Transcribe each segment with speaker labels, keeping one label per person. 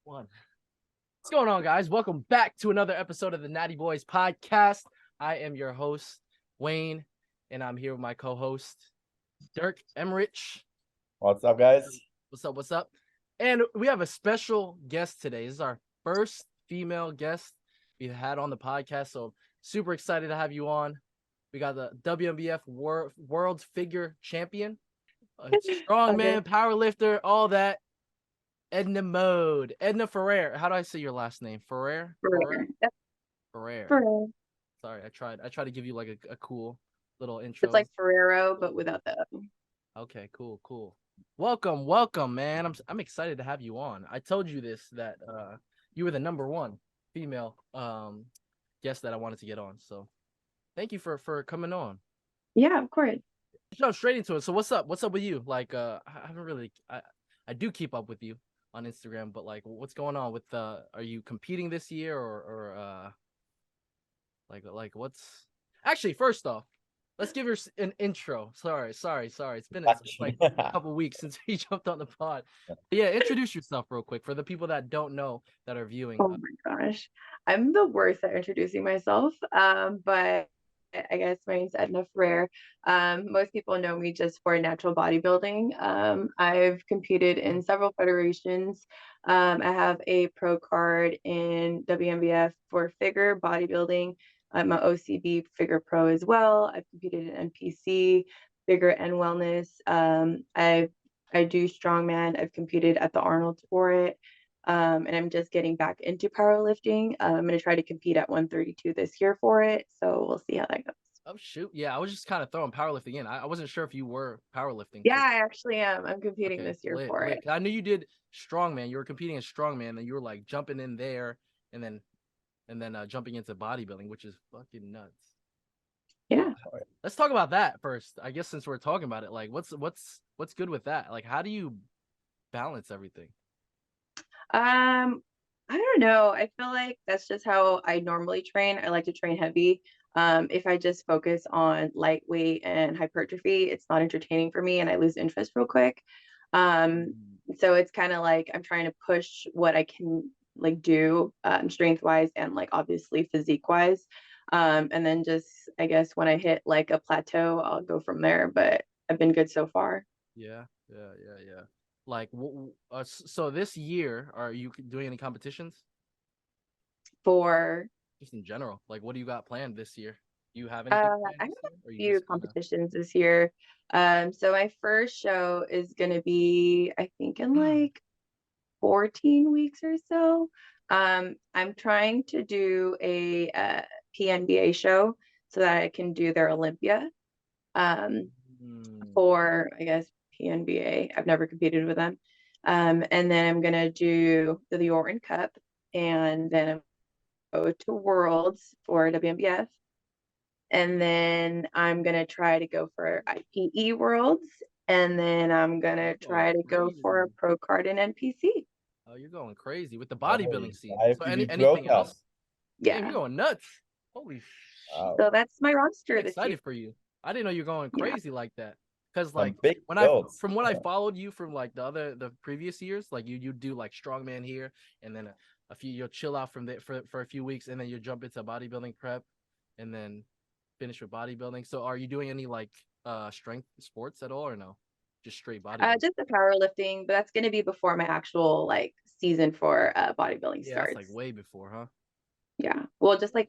Speaker 1: One. What's going on, guys? Welcome back to another episode of the Natty Boys Podcast. I am your host, Wayne, and I'm here with my co-host, Dirk Emmerich.
Speaker 2: What's up, guys?
Speaker 1: What's up? What's up? And we have a special guest today. This is our first female guest we've had on the podcast, so super excited to have you on. We got the WNBF World Figure Champion, a strongman, powerlifter, all that. EDNA FERRER. How do I say your last name? Ferrer? Ferrer. Sorry, I tried to give you like a cool little intro.
Speaker 3: It's like Ferrero, but without the
Speaker 1: Okay, cool. Welcome, man. I'm excited to have you on. I told you this that you were the number one female guest that I wanted to get on. So thank you for coming on.
Speaker 3: Yeah, of course.
Speaker 1: Jump straight into it. So what's up? What's up with you? Like I haven't really I do keep up with you on Instagram, but like what's going on with are you competing this year or like what's actually first off, let's give her an intro. Sorry. It's been like a couple weeks since we jumped on the pod. But yeah, introduce yourself real quick for the people that don't know that are viewing.
Speaker 3: Oh my gosh. I'm the worst at introducing myself. But I guess my name's EDNA FERRER. Most people know me just for natural bodybuilding. I've competed in several federations. I have a pro card in WNBF for figure bodybuilding. I'm an OCB figure pro as well. I've competed in NPC, figure and wellness. I do strongman. I've competed at the Arnold for it. And I'm just getting back into powerlifting. I'm going to try to compete at 132 this year for it. So we'll see how that goes.
Speaker 1: Oh, shoot. Yeah, I was just kind of throwing powerlifting in. I wasn't sure if you were powerlifting.
Speaker 3: Yeah, I actually am. I'm competing this year for it.
Speaker 1: I knew you did strongman. You were competing in strongman, and you were like jumping in there and then jumping into bodybuilding, which is fucking nuts.
Speaker 3: Yeah.
Speaker 1: Let's talk about that first. I guess since we're talking about it, like what's good with that? Like how do you balance everything?
Speaker 3: I don't know. I feel like that's just how I normally train. I like to train heavy. If I just focus on lightweight and hypertrophy, it's not entertaining for me and I lose interest real quick. So it's kind of like I'm trying to push what I can like do strength wise and like obviously physique wise. And then just I guess when I hit like a plateau, I'll go from there. But I've been good so far.
Speaker 1: Yeah. Like, so this year, are you doing any competitions?
Speaker 3: For
Speaker 1: just in general, like, what do you got planned this year? Do you have anything?
Speaker 3: I have a few competitions this year. So my first show is gonna be, I think, in like 14 weeks or so. I'm trying to do a PNBA show so that I can do their Olympia. For I guess PNBA. I've never competed with them. And then I'm gonna do the Orton Cup, and then I'm go to Worlds for WNBF. And then I'm gonna try to go for IPE Worlds, and then I'm gonna try to go for a pro card in NPC.
Speaker 1: Oh, you're going crazy with the bodybuilding scene. So
Speaker 2: anything
Speaker 1: else?
Speaker 3: Yeah,
Speaker 1: you're going nuts. Holy shit.
Speaker 3: So that's my roster.
Speaker 1: I'm excited for you. I didn't know you're going crazy like that. Because like from what I followed you from like the previous years, like you do like strongman here, and then a few you'll chill out from there for a few weeks, and then you jump into bodybuilding prep, and then finish with bodybuilding. So are you doing any like strength sports at all or no? Just straight bodybuilding?
Speaker 3: Just the powerlifting, but that's gonna be before my actual like season for bodybuilding starts.
Speaker 1: That's like way before, huh?
Speaker 3: Yeah. Well, just like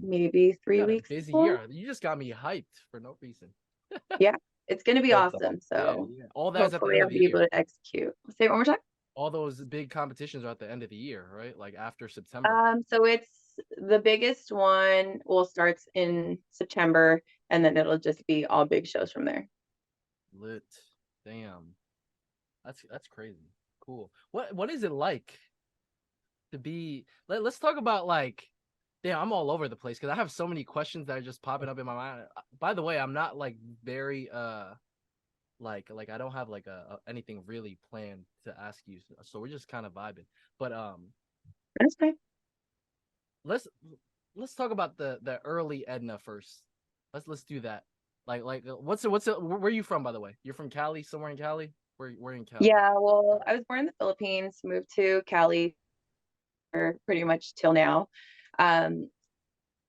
Speaker 3: maybe 3 weeks.
Speaker 1: Busy year. You just got me hyped for no reason.
Speaker 3: Yeah. It's going to be awesome. So
Speaker 1: all that's
Speaker 3: hopefully I'll be able to execute. Say it one more time.
Speaker 1: All those big competitions are at the end of the year, right? Like after September.
Speaker 3: So it's the biggest one starts in September, and then it'll just be all big shows from there.
Speaker 1: Lit. Damn. That's crazy. Cool. What is it like to be let's talk about like damn, I'm all over the place because I have so many questions that are just popping up in my mind. By the way, I'm not like very like I don't have like anything really planned to ask you, so we're just kind of vibing. But
Speaker 3: that's fine.
Speaker 1: Let's talk about the early EDNA first. Let's do that. Like what's where are you from, by the way? You're from Cali, somewhere in Cali? We're in Cali.
Speaker 3: Yeah, well, I was born in the Philippines, moved to Cali pretty much till now. Um,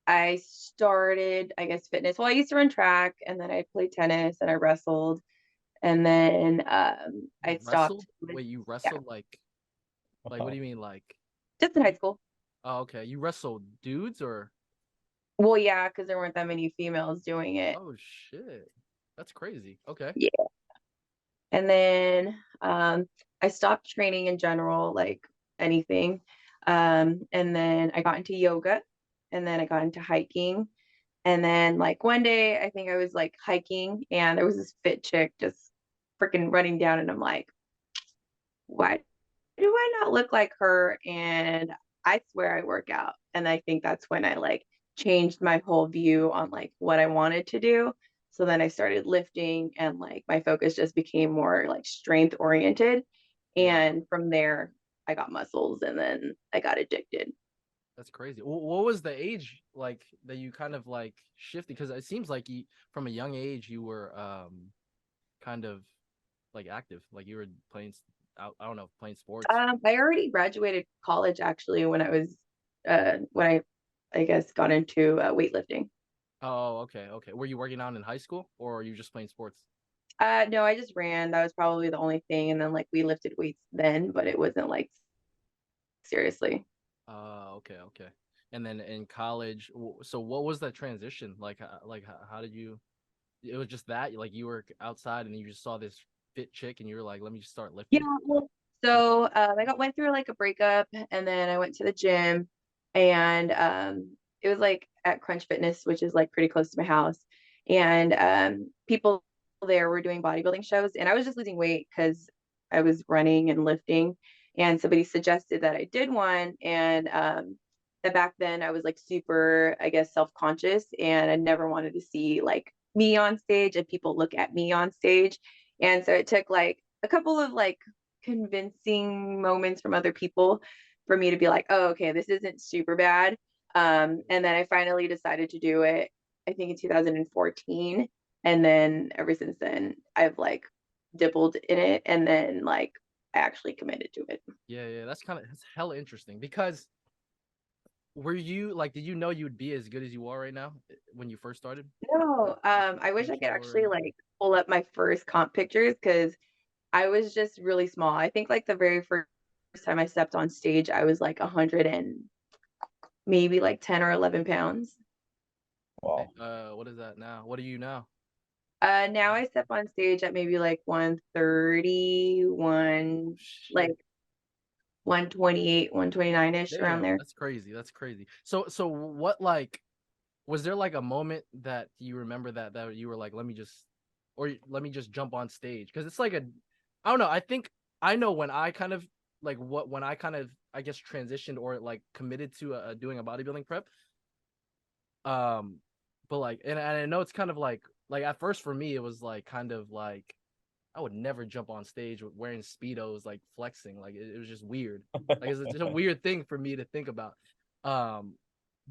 Speaker 3: I started, I guess, fitness. Well, I used to run track, and then I played tennis, and I wrestled, and then
Speaker 1: You
Speaker 3: I
Speaker 1: wrestled?
Speaker 3: stopped with,
Speaker 1: Wait, you
Speaker 3: yeah,
Speaker 1: wrestled like what do you mean like?
Speaker 3: just in high school.
Speaker 1: Oh, okay. You wrestled dudes or?
Speaker 3: Well, yeah, because there weren't that many females doing it.
Speaker 1: Oh shit. That's crazy. Okay.
Speaker 3: Yeah. And then I stopped training in general, like anything. And then I got into yoga, and then I got into hiking. And then like one day, I think I was like hiking, and there was this fit chick just freaking running down, and I'm like, why do I not look like her? And I swear I work out. And I think that's when I like changed my whole view on like what I wanted to do. So then I started lifting, and like my focus just became more like strength oriented.
Speaker 1: Yeah.
Speaker 3: And from there, I got muscles, and then I got addicted.
Speaker 1: That's crazy. What was the age like that you kind of like shifted? Because it seems like you, from a young age, you were kind of like active, like you were playing I don't know, playing sports.
Speaker 3: I already graduated college actually when I guess got into weightlifting.
Speaker 1: Oh, okay, okay. Were you working out in high school or are you just playing sports?
Speaker 3: No, I just ran. That was probably the only thing. And then like we lifted weights then, but it wasn't like seriously.
Speaker 1: Okay, okay. And then in college, so what was that transition like? How did you? It was just that like you were outside and you just saw this fit chick and you were like, let me just start
Speaker 3: Yeah,
Speaker 1: lifting.
Speaker 3: well,
Speaker 1: What?
Speaker 3: so went through like a breakup, and then I went to the gym, and it was like at Crunch Fitness, which is like pretty close to my house. And people there were doing bodybuilding shows, and I was just losing weight because I was running and lifting. And somebody suggested that I did one, and that back then I was like super, I guess, self-conscious, and I never wanted to see like me on stage and people look at me on stage. And so it took like a couple of like convincing moments from other people for me to be like, oh, okay, this isn't super bad. And then I finally decided to do it, I think in 2014. And then ever since then, I've like dibbled in it, and then like I actually committed to it.
Speaker 1: Yeah, yeah, that's hella interesting because were you like, did you know you would be as good as you are right now when you first started?
Speaker 3: No, I wish I could
Speaker 1: Potential or
Speaker 3: actually
Speaker 1: anything?
Speaker 3: like pull up my first comp pictures because I was just really small. I think like the very first time I stepped on stage, I was like 100 and maybe like 10 or 11 pounds.
Speaker 1: Okay.
Speaker 2: Wow.
Speaker 1: What is that now? What are you now?
Speaker 3: Now I step on stage at maybe like 130,
Speaker 1: Oh
Speaker 3: like
Speaker 1: shit.
Speaker 3: 128, 129-ish around
Speaker 1: Damn,
Speaker 3: there.
Speaker 1: that's crazy. That's crazy. So what like was there like a moment that you remember that you were like, let me just or let me just jump on stage? Because it's like a I don't know. I think I know when I kind of like what when I kind of I guess transitioned or like committed to doing a bodybuilding prep. But like and I know it's kind of like at first for me it was like kind of like I would never jump on stage with wearing speedos like flexing. Like it was just weird. Like it's just a weird thing for me to think about. Um,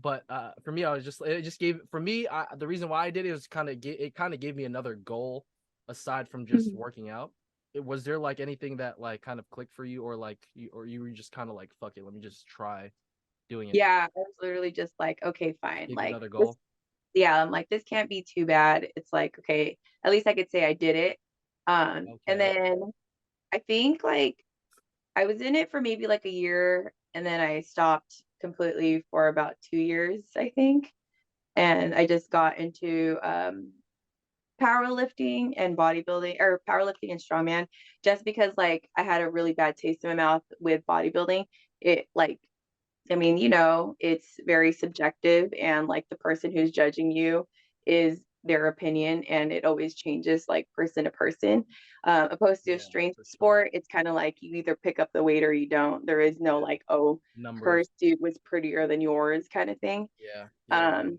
Speaker 1: but for me, I was just it just gave for me the reason why I did it was it kind of gave me another goal aside from just
Speaker 3: Mhm.
Speaker 1: working out. Was there like anything that like kind of clicked for you or like you were just kind of like fuck it, let me just try doing it.
Speaker 3: Yeah, I was literally just like, okay, fine.
Speaker 1: Give you
Speaker 3: Like
Speaker 1: another
Speaker 3: this,
Speaker 1: goal.
Speaker 3: yeah, I'm like, this can't be too bad. It's like, okay, at least I could say I did it. And
Speaker 1: Okay.
Speaker 3: then I think like I was in it for maybe like a year, and then I stopped completely for about 2 years, I think. And I just got into powerlifting and bodybuilding, or powerlifting and strongman, just because like I had a really bad taste in my mouth with bodybuilding. It like, I mean, it's very subjective, and like the person who's judging you is their opinion, and it always changes like person to person. Opposed to a
Speaker 1: Yeah,
Speaker 3: strength
Speaker 1: for sure.
Speaker 3: sport, it's kind of like you either pick up the weight or you don't. There is no
Speaker 1: Yeah.
Speaker 3: like, oh, her
Speaker 1: Numbers.
Speaker 3: suit was prettier than yours kind of thing.
Speaker 1: Yeah. Yeah.
Speaker 3: Um,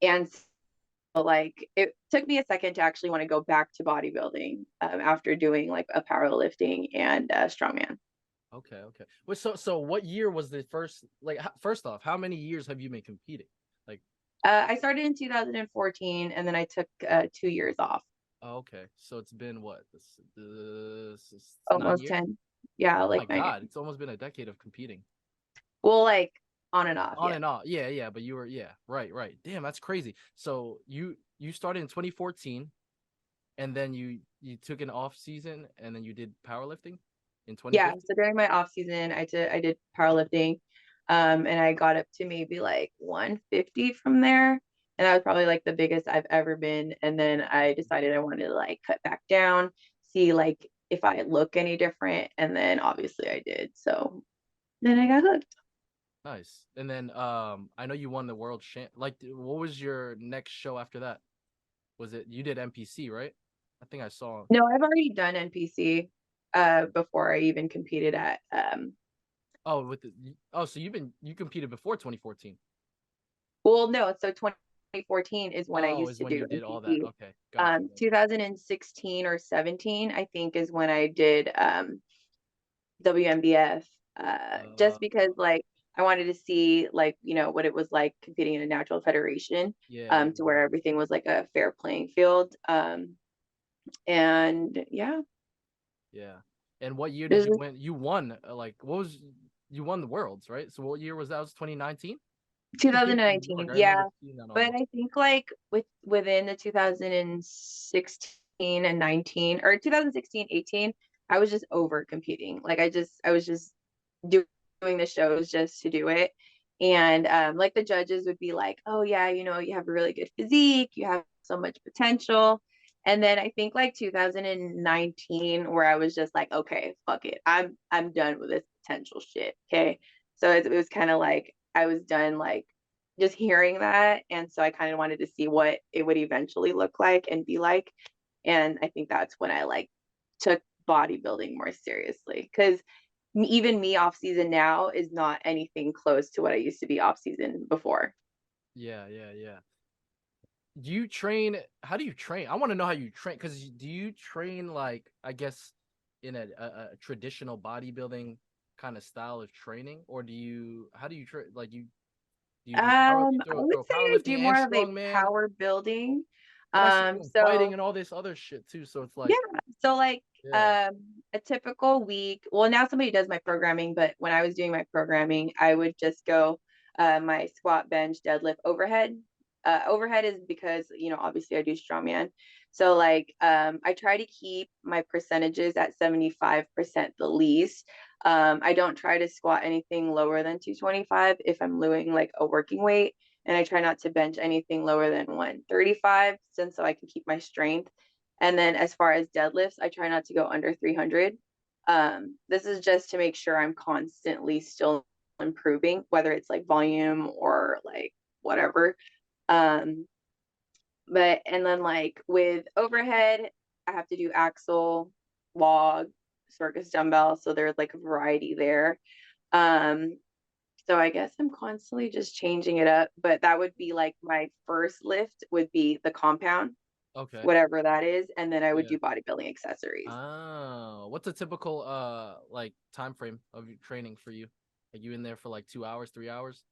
Speaker 3: and so, like it took me a second to actually want to go back to bodybuilding after doing like a powerlifting and strongman.
Speaker 1: Okay, okay. Well, so what year was the first like first off, how many years have you been competing? Like,
Speaker 3: I started in 2014, and then I took 2 years off,
Speaker 1: oh, okay. So it's been what? This is 9
Speaker 3: almost
Speaker 1: years?
Speaker 3: 10. Yeah,
Speaker 1: Oh my
Speaker 3: like 9 years.
Speaker 1: God, it's almost been a decade of competing.
Speaker 3: Well, like on and off,
Speaker 1: On
Speaker 3: yeah.
Speaker 1: and off. Yeah, yeah. But you were, yeah, right, right. Damn, that's crazy. So you started in 2014, and then you took an off season, and then you did powerlifting in
Speaker 3: Yeah,
Speaker 1: 2015.
Speaker 3: so during my off season, I did powerlifting, and I got up to maybe like 150 from there, and that was probably like the biggest I've ever been. And then I decided I wanted to like cut back down, see like if I look any different, and then obviously I did. So then I got hooked.
Speaker 1: Nice. And then I know you won the world champ. Like, what was your next show after that? Was it you did NPC, right? I think I saw.
Speaker 3: No, I've already done NPC before I even competed at
Speaker 1: Oh, with the oh, so you competed before 2014.
Speaker 3: well, no, so 2014 is when I
Speaker 1: Oh,
Speaker 3: used
Speaker 1: is
Speaker 3: to
Speaker 1: when you
Speaker 3: do
Speaker 1: did all that.
Speaker 3: NPC.
Speaker 1: Okay, got you.
Speaker 3: 2016 or 17, I think, is when I did WNBF.
Speaker 1: Uh,
Speaker 3: Just because like I wanted to see like, what it was like competing in a natural federation,
Speaker 1: yeah, yeah,
Speaker 3: to where everything was like a fair playing field. And yeah,
Speaker 1: yeah. And what year
Speaker 3: it
Speaker 1: did
Speaker 3: was
Speaker 1: you win? You won. Like, what was you won the worlds, right? So what year was that? Was 2019? It came from New York.
Speaker 3: 2019.
Speaker 1: I
Speaker 3: Yeah.
Speaker 1: remember seeing that
Speaker 3: But
Speaker 1: on.
Speaker 3: I think like within the 2016 and 19 or 2016, 18, I was just over competing. Like I was just doing the shows just to do it. And like the judges would be like, "Oh yeah, you have a really good physique, you have so much potential." And then I think like 2019 where I was just like, "Okay, fuck it. I'm done with this potential shit." Okay? So it was kind of like I was done like just hearing that. And so I kind of wanted to see what it would eventually look like and be like. And I think that's when I like took bodybuilding more seriously because even me off season now is not anything close to what I used to be off season before.
Speaker 1: Yeah, yeah, yeah. Do you train? How do you train? I want to know how you train. Because do you train like I guess in a traditional bodybuilding kind of style of training, or do you? How do you train? Like you do power? You
Speaker 3: I would
Speaker 1: throw
Speaker 3: say I
Speaker 1: powerlifting
Speaker 3: do
Speaker 1: and
Speaker 3: more of a
Speaker 1: strongman,
Speaker 3: power building.
Speaker 1: but I see you doing fighting
Speaker 3: So
Speaker 1: and all this other shit too. So it's
Speaker 3: yeah.
Speaker 1: like,
Speaker 3: So like
Speaker 1: yeah,
Speaker 3: a typical week, well now somebody does my programming, but when I was doing my programming, I would just go my squat, bench, deadlift, overhead. Overhead is because, obviously I do strongman. So like I try to keep my percentages at 75% the least. I don't try to squat anything lower than 225 if I'm doing like a working weight. And I try not to bench anything lower than 135 since so I can keep my strength. And then as far as deadlifts, I try not to go under 300. This is just to make sure I'm constantly still improving, whether it's like volume or like whatever. Um, but and then like with overhead, I have to do axle, log, circus dumbbell. So there's like a variety there. Um, so I guess I'm constantly just changing it up. But that would be like my first lift would be the compound,
Speaker 1: okay,
Speaker 3: whatever that is, and then I would
Speaker 1: yeah.
Speaker 3: do bodybuilding accessories.
Speaker 1: Oh, what's a typical like time frame of your training for you? Like you in there for like 2 hours, 3 hours?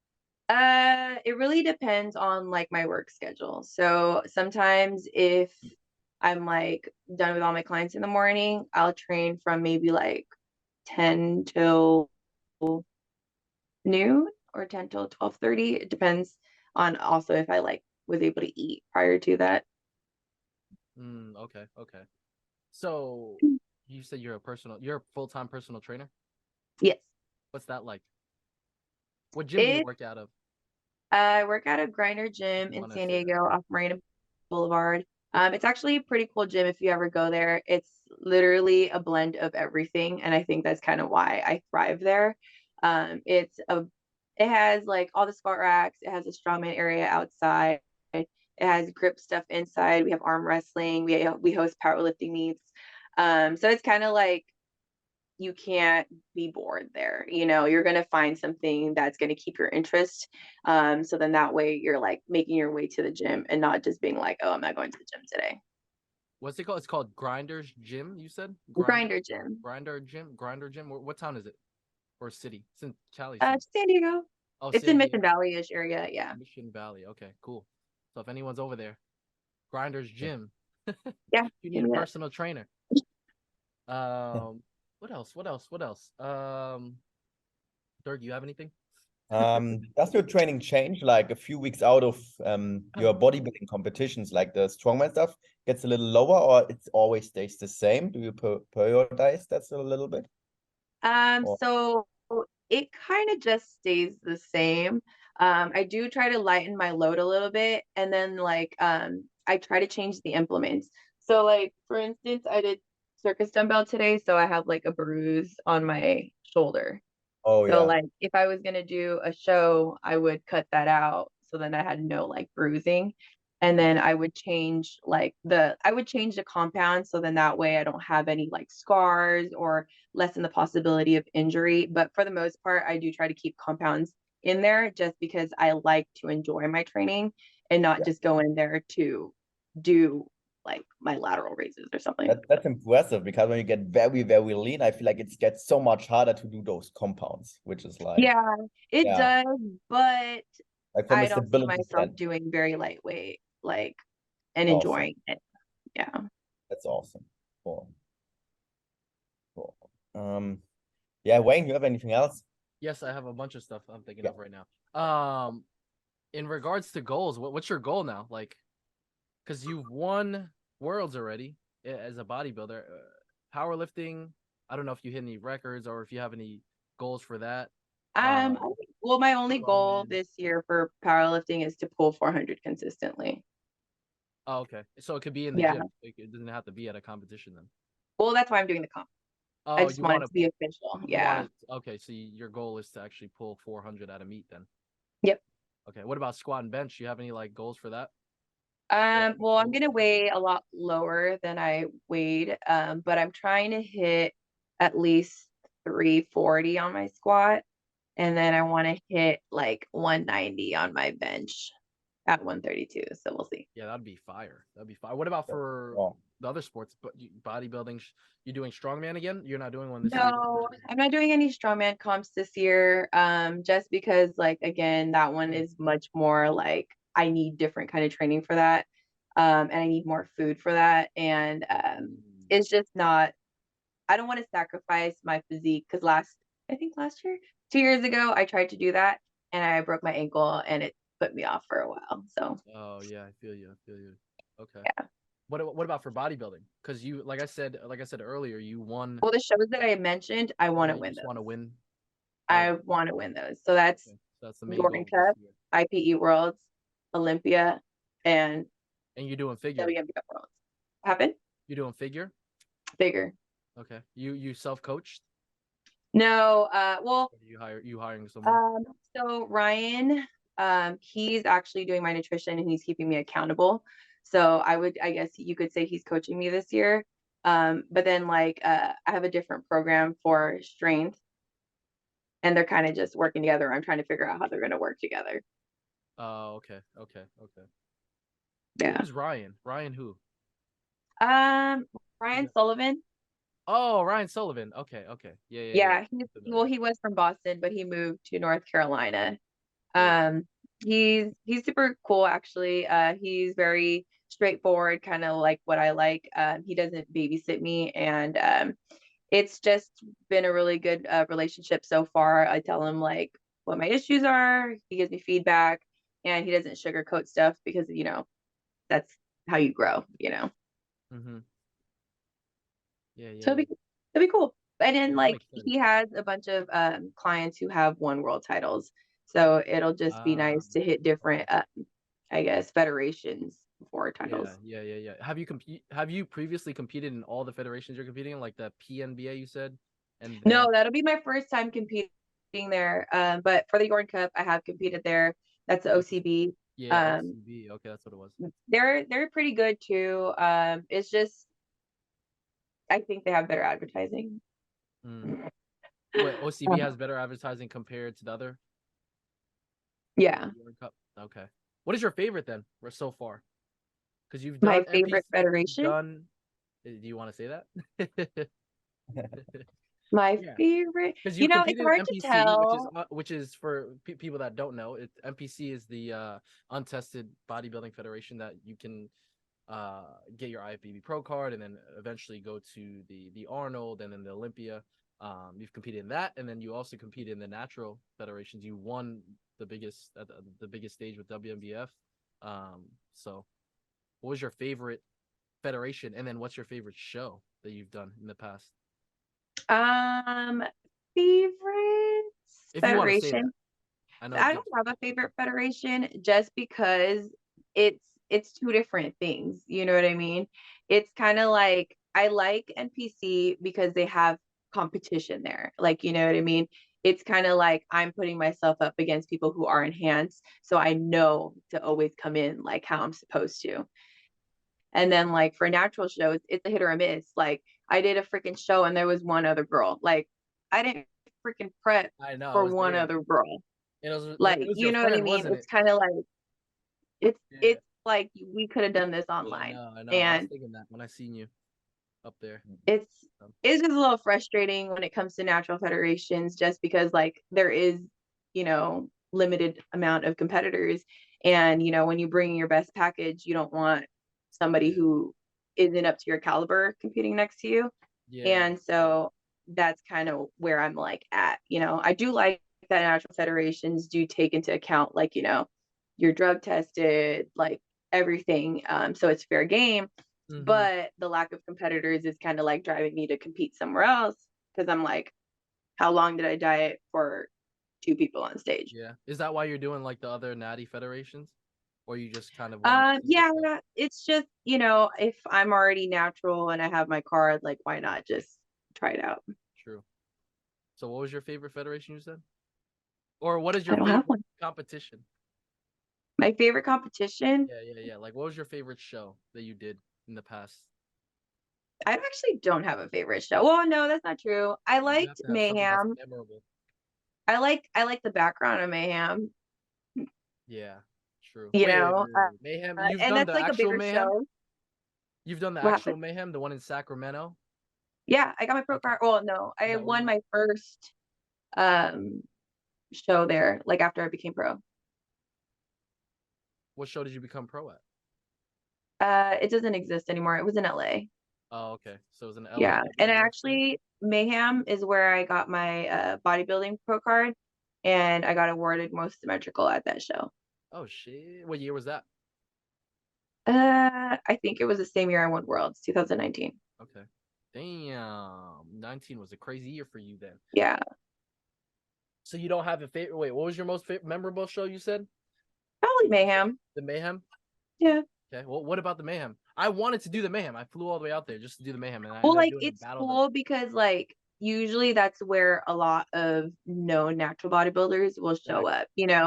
Speaker 3: It really depends on like my work schedule. So sometimes if I'm like done with all my clients in the morning, I'll train from maybe like 10 till noon or 10 till 12:30. It depends on also if I like was able to eat prior to that.
Speaker 1: Okay, okay. So you said you're a full-time personal trainer?
Speaker 3: Yes.
Speaker 1: What's that like? What gym do you
Speaker 3: It
Speaker 1: work out of?
Speaker 3: I work at a grinder
Speaker 1: If
Speaker 3: gym
Speaker 1: you
Speaker 3: in
Speaker 1: want to
Speaker 3: San
Speaker 1: say that.
Speaker 3: Diego off Marina Boulevard. It's actually a pretty cool gym if you ever go there. It's literally a blend of everything, and I think that's kind of why I thrive there. It has like all the squat racks. It has a strongman area outside. It has grip stuff inside. We have arm wrestling. We host powerlifting meets. So it's kind of like you can't be bored there. You're going to find something that's going to keep your interest. So then that way you're like making your way to the gym and not just being like, oh, I'm not going to the gym today.
Speaker 1: What's it called? It's called Grinders Gym, you said?
Speaker 3: Grinder gym.
Speaker 1: Grinder Gym. What town is it? Or city? It's in Cali, so.
Speaker 3: San Diego.
Speaker 1: Oh,
Speaker 3: It's
Speaker 1: San
Speaker 3: in Mission
Speaker 1: Diego.
Speaker 3: Valley-ish area. Yeah.
Speaker 1: Mission Valley. Okay, cool. So if anyone's over there, Grinders Gym.
Speaker 3: Yeah.
Speaker 1: You need
Speaker 3: Give
Speaker 1: a
Speaker 3: me that.
Speaker 1: personal trainer. What else? What else? What else? Dirk, you have anything?
Speaker 2: Does your training change like a few weeks out of your bodybuilding competitions, like the strongman stuff gets a little lower, or it always stays the same? Do you periodize that a little bit? Or
Speaker 3: So it kind of just stays the same. I do try to lighten my load a little bit, and then like I try to change the implements. So like for instance, I did circus dumbbell today, so I have like a bruise on my shoulder.
Speaker 2: oh
Speaker 3: So
Speaker 2: yeah,
Speaker 3: like if I was gonna do a show, I would cut that out so then I had no like bruising. And then I would change the compound so then that way I don't have any like scars or lessen the possibility of injury. But for the most part, I do try to keep compounds in there just because I like to enjoy my training and not
Speaker 2: yeah.
Speaker 3: just go in there to do like my lateral raises or something.
Speaker 2: That's impressive because when you get very, very lean, I feel like it gets so much harder to do those compounds, which is like,
Speaker 3: Yeah, it
Speaker 2: yeah,
Speaker 3: does, but
Speaker 2: like from a
Speaker 3: I don't see
Speaker 2: stability
Speaker 3: myself
Speaker 2: stand.
Speaker 3: doing very lightweight, like, and
Speaker 2: Awesome.
Speaker 3: enjoying it. Yeah.
Speaker 2: That's awesome. Cool. Cool. Yeah, Wayne, you have anything else?
Speaker 1: Yes, I have a bunch of stuff I'm thinking
Speaker 2: Yeah.
Speaker 1: of right now. In regards to goals, what's your goal now? Like, because you've won worlds already as a bodybuilder. Powerlifting, I don't know if you hit any records or if you have any goals for that.
Speaker 3: Um, well, my only goal
Speaker 1: Strongman.
Speaker 3: this year for powerlifting is to pull 400 consistently.
Speaker 1: Oh, okay. So it could be in the
Speaker 3: Yeah.
Speaker 1: gym. It doesn't have to be at a competition then.
Speaker 3: Well, that's why I'm doing the comp. I
Speaker 1: Oh,
Speaker 3: just want it to be official.
Speaker 1: you want
Speaker 3: Yeah.
Speaker 1: to, okay. So your goal is to actually pull 400 out of meet then.
Speaker 3: Yep.
Speaker 1: Okay. What about squat and bench? You have any like goals for that?
Speaker 3: Well, I'm gonna weigh a lot lower than I weighed, but I'm trying to hit at least 340 on my squat, and then I want to hit like 190 on my bench at 132. So we'll see.
Speaker 1: Yeah, that'd be fire. That'd be fire. What about for
Speaker 2: Oh,
Speaker 1: the other sports? But bodybuilding, you doing strongman again? You're not doing one this year?
Speaker 3: No, I'm not doing any strongman comps this year. Just because like again, that one is much more like I need different kind of training for that. And I need more food for that. And it's just not I don't want to sacrifice my physique because I think last year, 2 years ago, I tried to do that and I broke my ankle and it put me off for a while. So
Speaker 1: Oh yeah, I feel you. I feel you. Okay.
Speaker 3: yeah.
Speaker 1: What about for bodybuilding? Because you, like I said earlier, you won.
Speaker 3: Well, the shows that I mentioned, I want
Speaker 1: Yeah,
Speaker 3: to
Speaker 1: you
Speaker 3: win
Speaker 1: just want to
Speaker 3: those.
Speaker 1: win. All
Speaker 3: I
Speaker 1: right.
Speaker 3: want to win those. So that's
Speaker 1: Okay. So that's the main
Speaker 3: Jordan
Speaker 1: goal this
Speaker 3: Cup,
Speaker 1: year.
Speaker 3: IPE Worlds, Olympia, and
Speaker 1: And you're doing figure.
Speaker 3: WNBF Worlds. Happen
Speaker 1: You're doing figure.
Speaker 3: bigger.
Speaker 1: Okay. You self coached.
Speaker 3: No, well,
Speaker 1: Or you hiring someone?
Speaker 3: um, so Ryan, he's actually doing my nutrition and he's keeping me accountable. So I guess you could say he's coaching me this year. But then like I have a different program for strength and they're kind of just working together. I'm trying to figure out how they're going to work together.
Speaker 1: Oh, okay, okay, okay.
Speaker 3: Yeah.
Speaker 1: Who's Ryan? Ryan who?
Speaker 3: Um,
Speaker 1: Who's
Speaker 3: Ryan
Speaker 1: that?
Speaker 3: Sullivan.
Speaker 1: Oh, Ryan Sullivan. Okay, okay. Yeah, yeah, yeah.
Speaker 3: Yeah,
Speaker 1: I'm familiar.
Speaker 3: he was from Boston, but he moved to North Carolina.
Speaker 1: Cool.
Speaker 3: Um, he's super cool actually. He's very straightforward, kind of like what I like. He doesn't babysit me, and it's just been a really good relationship so far. I tell him like what my issues are. He gives me feedback, and he doesn't sugarcoat stuff because that's how you grow.
Speaker 1: Mm-hmm. Yeah, yeah,
Speaker 3: So
Speaker 1: yeah.
Speaker 3: it'll be cool. And then
Speaker 1: Yeah, that
Speaker 3: like
Speaker 1: makes sense.
Speaker 3: he has a bunch of clients who have won world titles. So it'll just be nice to hit
Speaker 1: Okay.
Speaker 3: different I guess federations for
Speaker 1: Yeah,
Speaker 3: titles.
Speaker 1: yeah, yeah, yeah. Have you previously competed in all the federations you're competing in, like the PNBA you said? And then
Speaker 3: No, that'll be my first time competing there. But for the Jordan Cup, I have competed there. That's the OCB.
Speaker 1: yeah,
Speaker 3: Um,
Speaker 1: OCB. Okay, that's what it was.
Speaker 3: they're pretty good too. It's just I think they have better advertising.
Speaker 1: Mm. What OCB has better advertising compared to the other
Speaker 3: Yeah.
Speaker 1: World Cup? Okay. What is your favorite then? So far? Because you've
Speaker 3: My
Speaker 1: done
Speaker 3: favorite
Speaker 1: NPC, you've
Speaker 3: federation.
Speaker 1: done. Do you want to say that?
Speaker 3: My
Speaker 1: Yeah.
Speaker 3: favorite.
Speaker 1: Because you've
Speaker 3: It's
Speaker 1: competed in
Speaker 3: hard to
Speaker 1: NPC,
Speaker 3: tell.
Speaker 1: which is for people that don't know, NPC is the untested bodybuilding federation that you can get your IFBB Pro card and then eventually go to the Arnold and then the Olympia. You've competed in that, and then you also competed in the natural federations. You won the biggest at the biggest stage with WNBF. So what was your favorite federation, and then what's your favorite show that you've done in the past?
Speaker 3: Favorite
Speaker 1: If you want to say that.
Speaker 3: federation.
Speaker 1: I know
Speaker 3: I don't have a favorite federation just because it's two different things. You know what I mean? It's kind of like I like NPC because they have competition there. Like, you know what I mean? It's kind of like I'm putting myself up against people who are enhanced, so I know to always come in like how I'm supposed to. And then like for natural shows, it's a hit or a miss. Like I did a freaking show and there was one other girl. Like I didn't freaking prep
Speaker 1: I know it
Speaker 3: for
Speaker 1: was
Speaker 3: one
Speaker 1: there.
Speaker 3: other girl.
Speaker 1: It was
Speaker 3: Like,
Speaker 1: it was
Speaker 3: you
Speaker 1: your
Speaker 3: know what I
Speaker 1: friend,
Speaker 3: mean?
Speaker 1: wasn't
Speaker 3: It's
Speaker 1: it?
Speaker 3: kind of like
Speaker 1: Yeah.
Speaker 3: it's like we could have done this
Speaker 1: I
Speaker 3: online.
Speaker 1: know. I was
Speaker 3: And
Speaker 1: thinking that when I seen you up there.
Speaker 3: it's
Speaker 1: Um,
Speaker 3: it's just a little frustrating when it comes to natural federations just because like there is, limited amount of competitors. And, when you bring your best package, you don't want somebody
Speaker 1: Yeah.
Speaker 3: who isn't up to your caliber competing next to you.
Speaker 1: Yeah.
Speaker 3: And so that's kind of where I'm like at. I do like that natural federations do take into account like, you're drug tested, like everything. So it's fair game.
Speaker 1: Mhm.
Speaker 3: But the lack of competitors is kind of like driving me to compete somewhere else because I'm like, how long did I diet for two people on stage?
Speaker 1: Yeah. Is that why you're doing like the other natty federations? Or you just kind of want to see
Speaker 3: Yeah,
Speaker 1: what's up?
Speaker 3: it's just, if I'm already natural and I have my card, like why not just try it out?
Speaker 1: True. So what was your favorite federation you said? Or what is
Speaker 3: I
Speaker 1: your
Speaker 3: don't have
Speaker 1: favorite
Speaker 3: one.
Speaker 1: competition?
Speaker 3: My favorite competition,
Speaker 1: Yeah. Like what was your favorite show that you did in the past?
Speaker 3: I actually don't have a favorite show. Well, no, that's not true. I
Speaker 1: You have
Speaker 3: liked
Speaker 1: to have something that's
Speaker 3: Mayhem.
Speaker 1: memorable.
Speaker 3: I like the background of Mayhem,
Speaker 1: Yeah, true.
Speaker 3: you
Speaker 1: Wait,
Speaker 3: know.
Speaker 1: Mayhem. You've
Speaker 3: And
Speaker 1: done
Speaker 3: that's
Speaker 1: the
Speaker 3: like a
Speaker 1: actual
Speaker 3: bigger
Speaker 1: Mayhem?
Speaker 3: show.
Speaker 1: You've done the
Speaker 3: What
Speaker 1: actual
Speaker 3: happened?
Speaker 1: Mayhem, the one in Sacramento?
Speaker 3: Yeah, I got my pro
Speaker 1: Okay.
Speaker 3: card. Well, no,
Speaker 1: Is
Speaker 3: I
Speaker 1: that where
Speaker 3: won
Speaker 1: you
Speaker 3: my first um show there, like after I became pro.
Speaker 1: what show did you become pro at?
Speaker 3: It doesn't exist anymore. It was in LA.
Speaker 1: Oh, okay. So it was an LA
Speaker 3: Yeah. And
Speaker 1: WNBF show?
Speaker 3: actually Mayhem is where I got my bodybuilding pro card and I got awarded most symmetrical at that show.
Speaker 1: Oh shit. What year was that?
Speaker 3: I think it was the same year I won Worlds, 2019.
Speaker 1: Okay. Damn. 19 was a crazy year for you then.
Speaker 3: Yeah.
Speaker 1: So you don't have a favorite. Wait, what was your most memorable show you said?
Speaker 3: Probably Mayhem.
Speaker 1: The Mayhem?
Speaker 3: Yeah.
Speaker 1: Okay. Well, what about the Mayhem? I wanted to do the Mayhem. I flew all the way out there just to do the Mayhem, and I
Speaker 3: Well,
Speaker 1: ended up
Speaker 3: like
Speaker 1: doing a
Speaker 3: it's
Speaker 1: battle.
Speaker 3: cool because like usually that's where a lot of known natural bodybuilders will show up,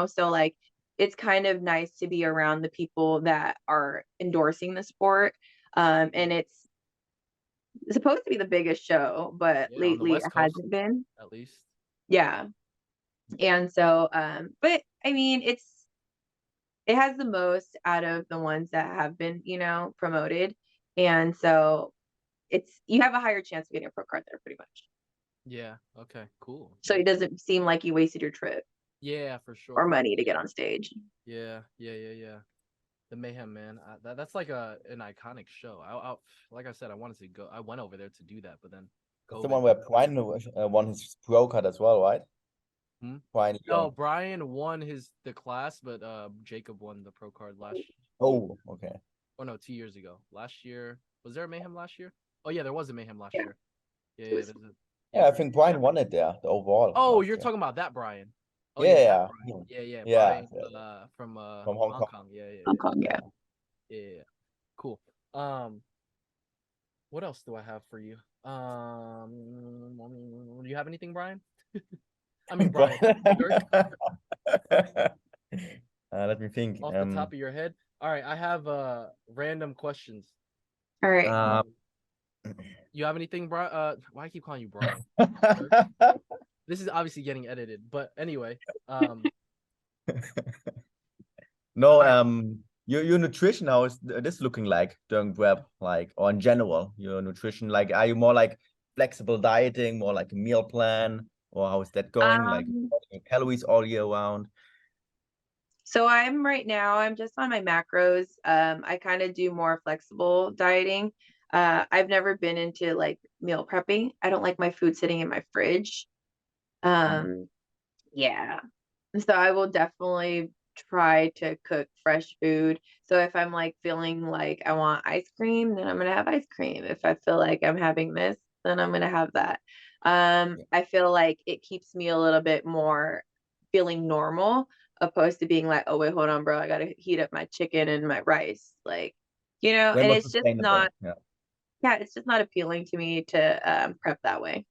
Speaker 3: So like it's kind of nice to be around the people that are endorsing the sport. And it's supposed to be the biggest show, but
Speaker 1: Yeah, on the
Speaker 3: lately it
Speaker 1: West Coast,
Speaker 3: hasn't been.
Speaker 1: at least.
Speaker 3: Yeah. And so but I mean it has the most out of the ones that have been, promoted. And so you have a higher chance of getting a pro card there pretty much.
Speaker 1: Yeah. Okay. Cool.
Speaker 3: So it doesn't seem like you wasted your trip
Speaker 1: Yeah, for sure.
Speaker 3: or money to get on stage.
Speaker 1: Yeah. The Mayhem, man. That's like an iconic show. Like I said, I wanted to go. I went over there to do that, but then
Speaker 2: That's the
Speaker 1: COVID.
Speaker 2: one where Brian won his pro card as well, right?
Speaker 1: Hmm?
Speaker 2: Brian
Speaker 1: No,
Speaker 2: Young.
Speaker 1: Brian won the class, but Jacob won the pro card last.
Speaker 2: Oh, okay.
Speaker 1: Oh no, 2 years ago. Last year, was there a Mayhem last year? Oh yeah, there was a Mayhem last
Speaker 3: Yeah.
Speaker 1: year. Yeah,
Speaker 3: was-
Speaker 1: there's a.
Speaker 2: Yeah, I think Brian won it there, the overall.
Speaker 1: Oh,
Speaker 2: last
Speaker 1: you're
Speaker 2: year.
Speaker 1: talking about that Brian. Oh
Speaker 2: Yeah,
Speaker 1: that Brian.
Speaker 2: yeah.
Speaker 1: Brian
Speaker 2: Yeah.
Speaker 1: from
Speaker 2: From Hong
Speaker 1: Hong
Speaker 2: Kong.
Speaker 1: Kong.
Speaker 3: Hong Kong, yeah.
Speaker 1: Yeah. Cool. What else do I have for you? Do you have anything, Brian? I mean, Brian.
Speaker 2: Let me think.
Speaker 1: Off the top of your head. All right, I have random questions.
Speaker 3: All right.
Speaker 1: You have anything, Brian? Why I keep calling you Brian? This is obviously getting edited, but anyway.
Speaker 2: No, your nutrition, how is this looking like during prep, like, or in general, your nutrition, like, are you more like flexible dieting, more like a meal plan, or how is that going? Like calories all year round?
Speaker 3: So I'm just on my macros. I kind of do more flexible dieting. I've never been into like meal prepping. I don't like my food sitting in my fridge. Yeah. So I will definitely try to cook fresh food. So if I'm like feeling like I want ice cream, then I'm gonna have ice cream. If I feel like I'm having this, then I'm gonna have that. I feel like it keeps me a little bit more feeling normal, opposed to being like, oh wait, hold on, bro, I gotta heat up my chicken and my rice. Like,
Speaker 2: Way
Speaker 3: and
Speaker 2: more
Speaker 3: it's just
Speaker 2: sustainable.
Speaker 3: not, yeah, it's just not appealing to me to prep that way.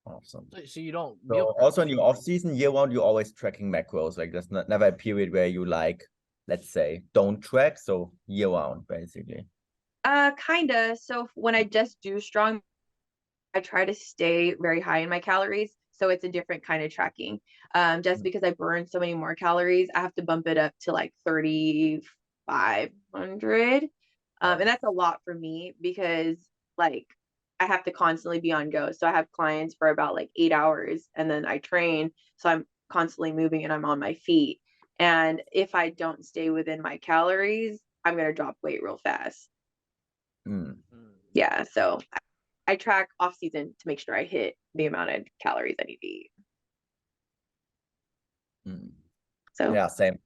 Speaker 2: Awesome.
Speaker 1: So you don't
Speaker 2: So
Speaker 1: meal prep.
Speaker 2: also in your off season, year round, you're always tracking macros. Like there's never a period where you like, let's say, don't track. So year round, basically.
Speaker 3: Kinda. So when I just do strong, I try to stay very high in my calories. So it's a different kind of tracking. Just because I burn so many more calories, I have to bump it up to like 3,500. And that's a lot for me because like I have to constantly be on go. So I have clients for about like 8 hours and then I train. So I'm constantly moving and I'm on my feet. And if I don't stay within my calories, I'm going to drop weight real fast. Yeah. So I track off season to make sure I hit the amount of calories I need to eat. So
Speaker 2: yeah, same.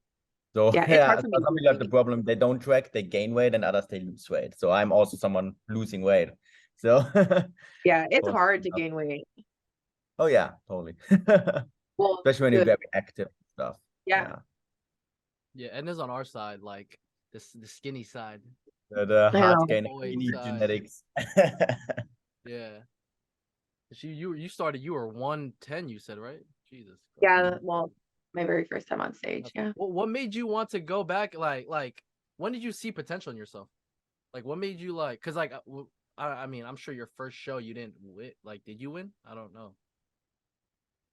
Speaker 2: So
Speaker 3: yeah, it's
Speaker 2: yeah,
Speaker 3: hard for me
Speaker 2: some
Speaker 3: to
Speaker 2: people have the
Speaker 3: lose weight.
Speaker 2: problem they don't track, they gain weight, and others they lose weight. So I'm also someone losing weight. So
Speaker 3: Yeah, it's
Speaker 2: both
Speaker 3: hard to
Speaker 2: stuff.
Speaker 3: gain weight.
Speaker 2: Oh yeah, totally.
Speaker 3: Well,
Speaker 2: Especially when you're
Speaker 3: good.
Speaker 2: very active and stuff.
Speaker 3: Yeah.
Speaker 1: Yeah, and it's on our side, like the skinny side.
Speaker 2: The
Speaker 3: I
Speaker 2: hard
Speaker 3: know.
Speaker 2: gaining,
Speaker 1: Boy
Speaker 2: we need
Speaker 1: side.
Speaker 2: genetics.
Speaker 1: Yeah. You started, you were 110, you said, right? Jesus Christ.
Speaker 3: Yeah, well, my very first time on stage. Yeah.
Speaker 1: Well, what made you want to go back? Like when did you see potential in yourself? Like what made you like? Cause like I mean, I'm sure your first show you didn't win. Like, did you win? I don't know.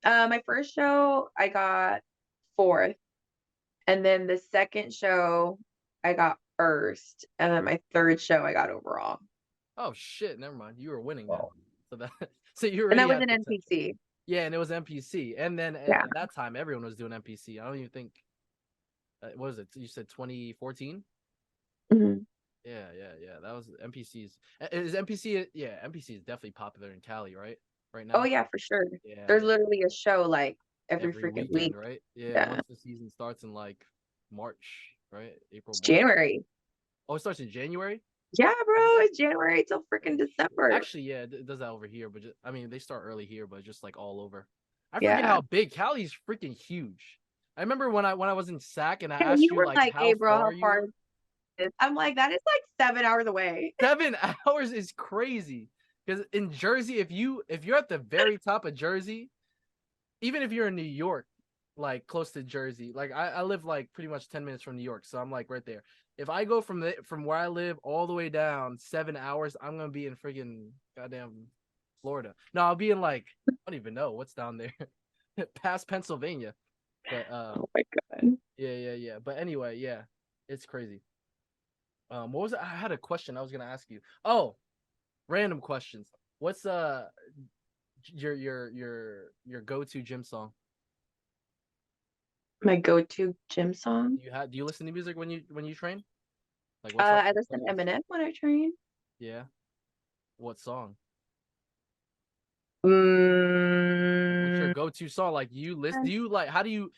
Speaker 3: My first show I got fourth, and then the second show I got first, and then my third show I got overall.
Speaker 1: Oh shit! Never mind. You were winning then.
Speaker 2: Wow.
Speaker 1: So that so you
Speaker 3: And that
Speaker 1: already
Speaker 3: was
Speaker 1: had
Speaker 3: an
Speaker 1: potential.
Speaker 3: NPC.
Speaker 1: Yeah, and it was NPC, and then
Speaker 3: Yeah.
Speaker 1: at that time everyone was doing NPC. I don't even think. What was it? You said 2014.
Speaker 3: Mm-hmm.
Speaker 1: Yeah. That was NPCs. Is NPC? Yeah, NPC is definitely popular in Cali, right? Right now.
Speaker 3: Oh yeah, for sure.
Speaker 1: Yeah.
Speaker 3: There's literally a show like every
Speaker 1: Every
Speaker 3: freaking
Speaker 1: weekend,
Speaker 3: week.
Speaker 1: right? Yeah.
Speaker 3: Yeah.
Speaker 1: Once the season starts in like March, right? April,
Speaker 3: It's
Speaker 1: March.
Speaker 3: January.
Speaker 1: Oh, it starts in January.
Speaker 3: Yeah, bro, it's January till freaking December.
Speaker 1: Actually, yeah, it does that over here, but I mean, they start early here, but just like all over. I forget
Speaker 3: Yeah.
Speaker 1: how big Cali's freaking huge. I remember when I was in SAC and I
Speaker 3: Yeah,
Speaker 1: asked
Speaker 3: you
Speaker 1: you
Speaker 3: were
Speaker 1: like
Speaker 3: like,
Speaker 1: how
Speaker 3: hey, bro,
Speaker 1: far
Speaker 3: how
Speaker 1: you
Speaker 3: far
Speaker 1: were.
Speaker 3: is this? I'm like, that is like 7 hours away.
Speaker 1: 7 hours is crazy. Because in Jersey, if you're at the very top of Jersey, even if you're in New York, like close to Jersey, like I live like pretty much 10 minutes from New York, so I'm like right there. If I go from where I live all the way down 7 hours, I'm gonna be in freaking goddamn Florida. No, I'll be in like I don't even know what's down there, past Pennsylvania. But
Speaker 3: Oh my God.
Speaker 1: yeah. But anyway, yeah, it's crazy. What was it? I had a question I was gonna ask you. Oh, random questions. What's your go-to gym song?
Speaker 3: My go-to gym song.
Speaker 1: Do you listen to music when you train? Like
Speaker 3: I listen to Eminem when I train.
Speaker 1: Yeah. What song? What's your
Speaker 3: Mm,
Speaker 1: go-to song? Like you list do you like how do you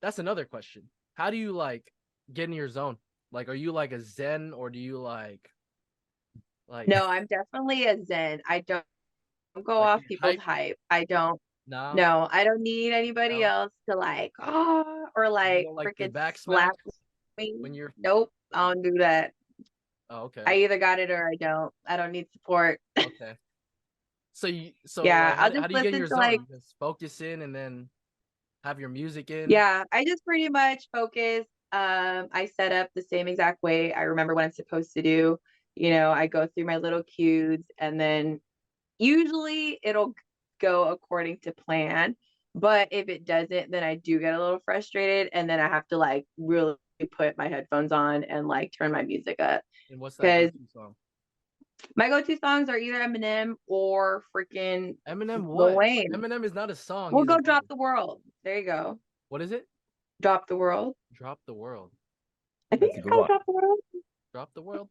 Speaker 1: that's another question. How do you like get in your zone? Like are you like a zen or do you like
Speaker 3: no, I'm definitely a Zen. I don't go
Speaker 1: like
Speaker 3: off
Speaker 1: get
Speaker 3: people's
Speaker 1: hype?
Speaker 3: hype. I don't.
Speaker 1: No,
Speaker 3: No, I don't need anybody
Speaker 1: no.
Speaker 3: else to like, oh, or
Speaker 1: You
Speaker 3: like
Speaker 1: don't like the
Speaker 3: freaking
Speaker 1: back smack
Speaker 3: slap me.
Speaker 1: when you're
Speaker 3: Nope, I don't do that.
Speaker 1: Oh, okay.
Speaker 3: I either got it or I don't. I don't need support.
Speaker 1: Okay. So
Speaker 3: Yeah,
Speaker 1: like
Speaker 3: I'll
Speaker 1: how
Speaker 3: just
Speaker 1: do you get in
Speaker 3: listen
Speaker 1: your
Speaker 3: to
Speaker 1: zone?
Speaker 3: like,
Speaker 1: You just focus in and then have your music in.
Speaker 3: yeah, I just pretty much focus. I set up the same exact way. I remember what I'm supposed to do. I go through my little cues and then usually it'll go according to plan. But if it doesn't, then I do get a little frustrated and then I have to like really put my headphones on and like turn my music up.
Speaker 1: And what's that
Speaker 3: Because
Speaker 1: go-to song?
Speaker 3: my go-to songs are either Eminem or freaking
Speaker 1: Eminem
Speaker 3: Lil
Speaker 1: what?
Speaker 3: Wayne.
Speaker 1: Eminem is not a song,
Speaker 3: We'll
Speaker 1: he's
Speaker 3: go
Speaker 1: an
Speaker 3: Drop
Speaker 1: artist.
Speaker 3: the World. There you go.
Speaker 1: What is it?
Speaker 3: Drop the World.
Speaker 1: Drop the World.
Speaker 3: I think
Speaker 2: That's a
Speaker 3: it's
Speaker 2: good
Speaker 3: called
Speaker 2: one.
Speaker 3: Drop the World.
Speaker 1: Drop the World.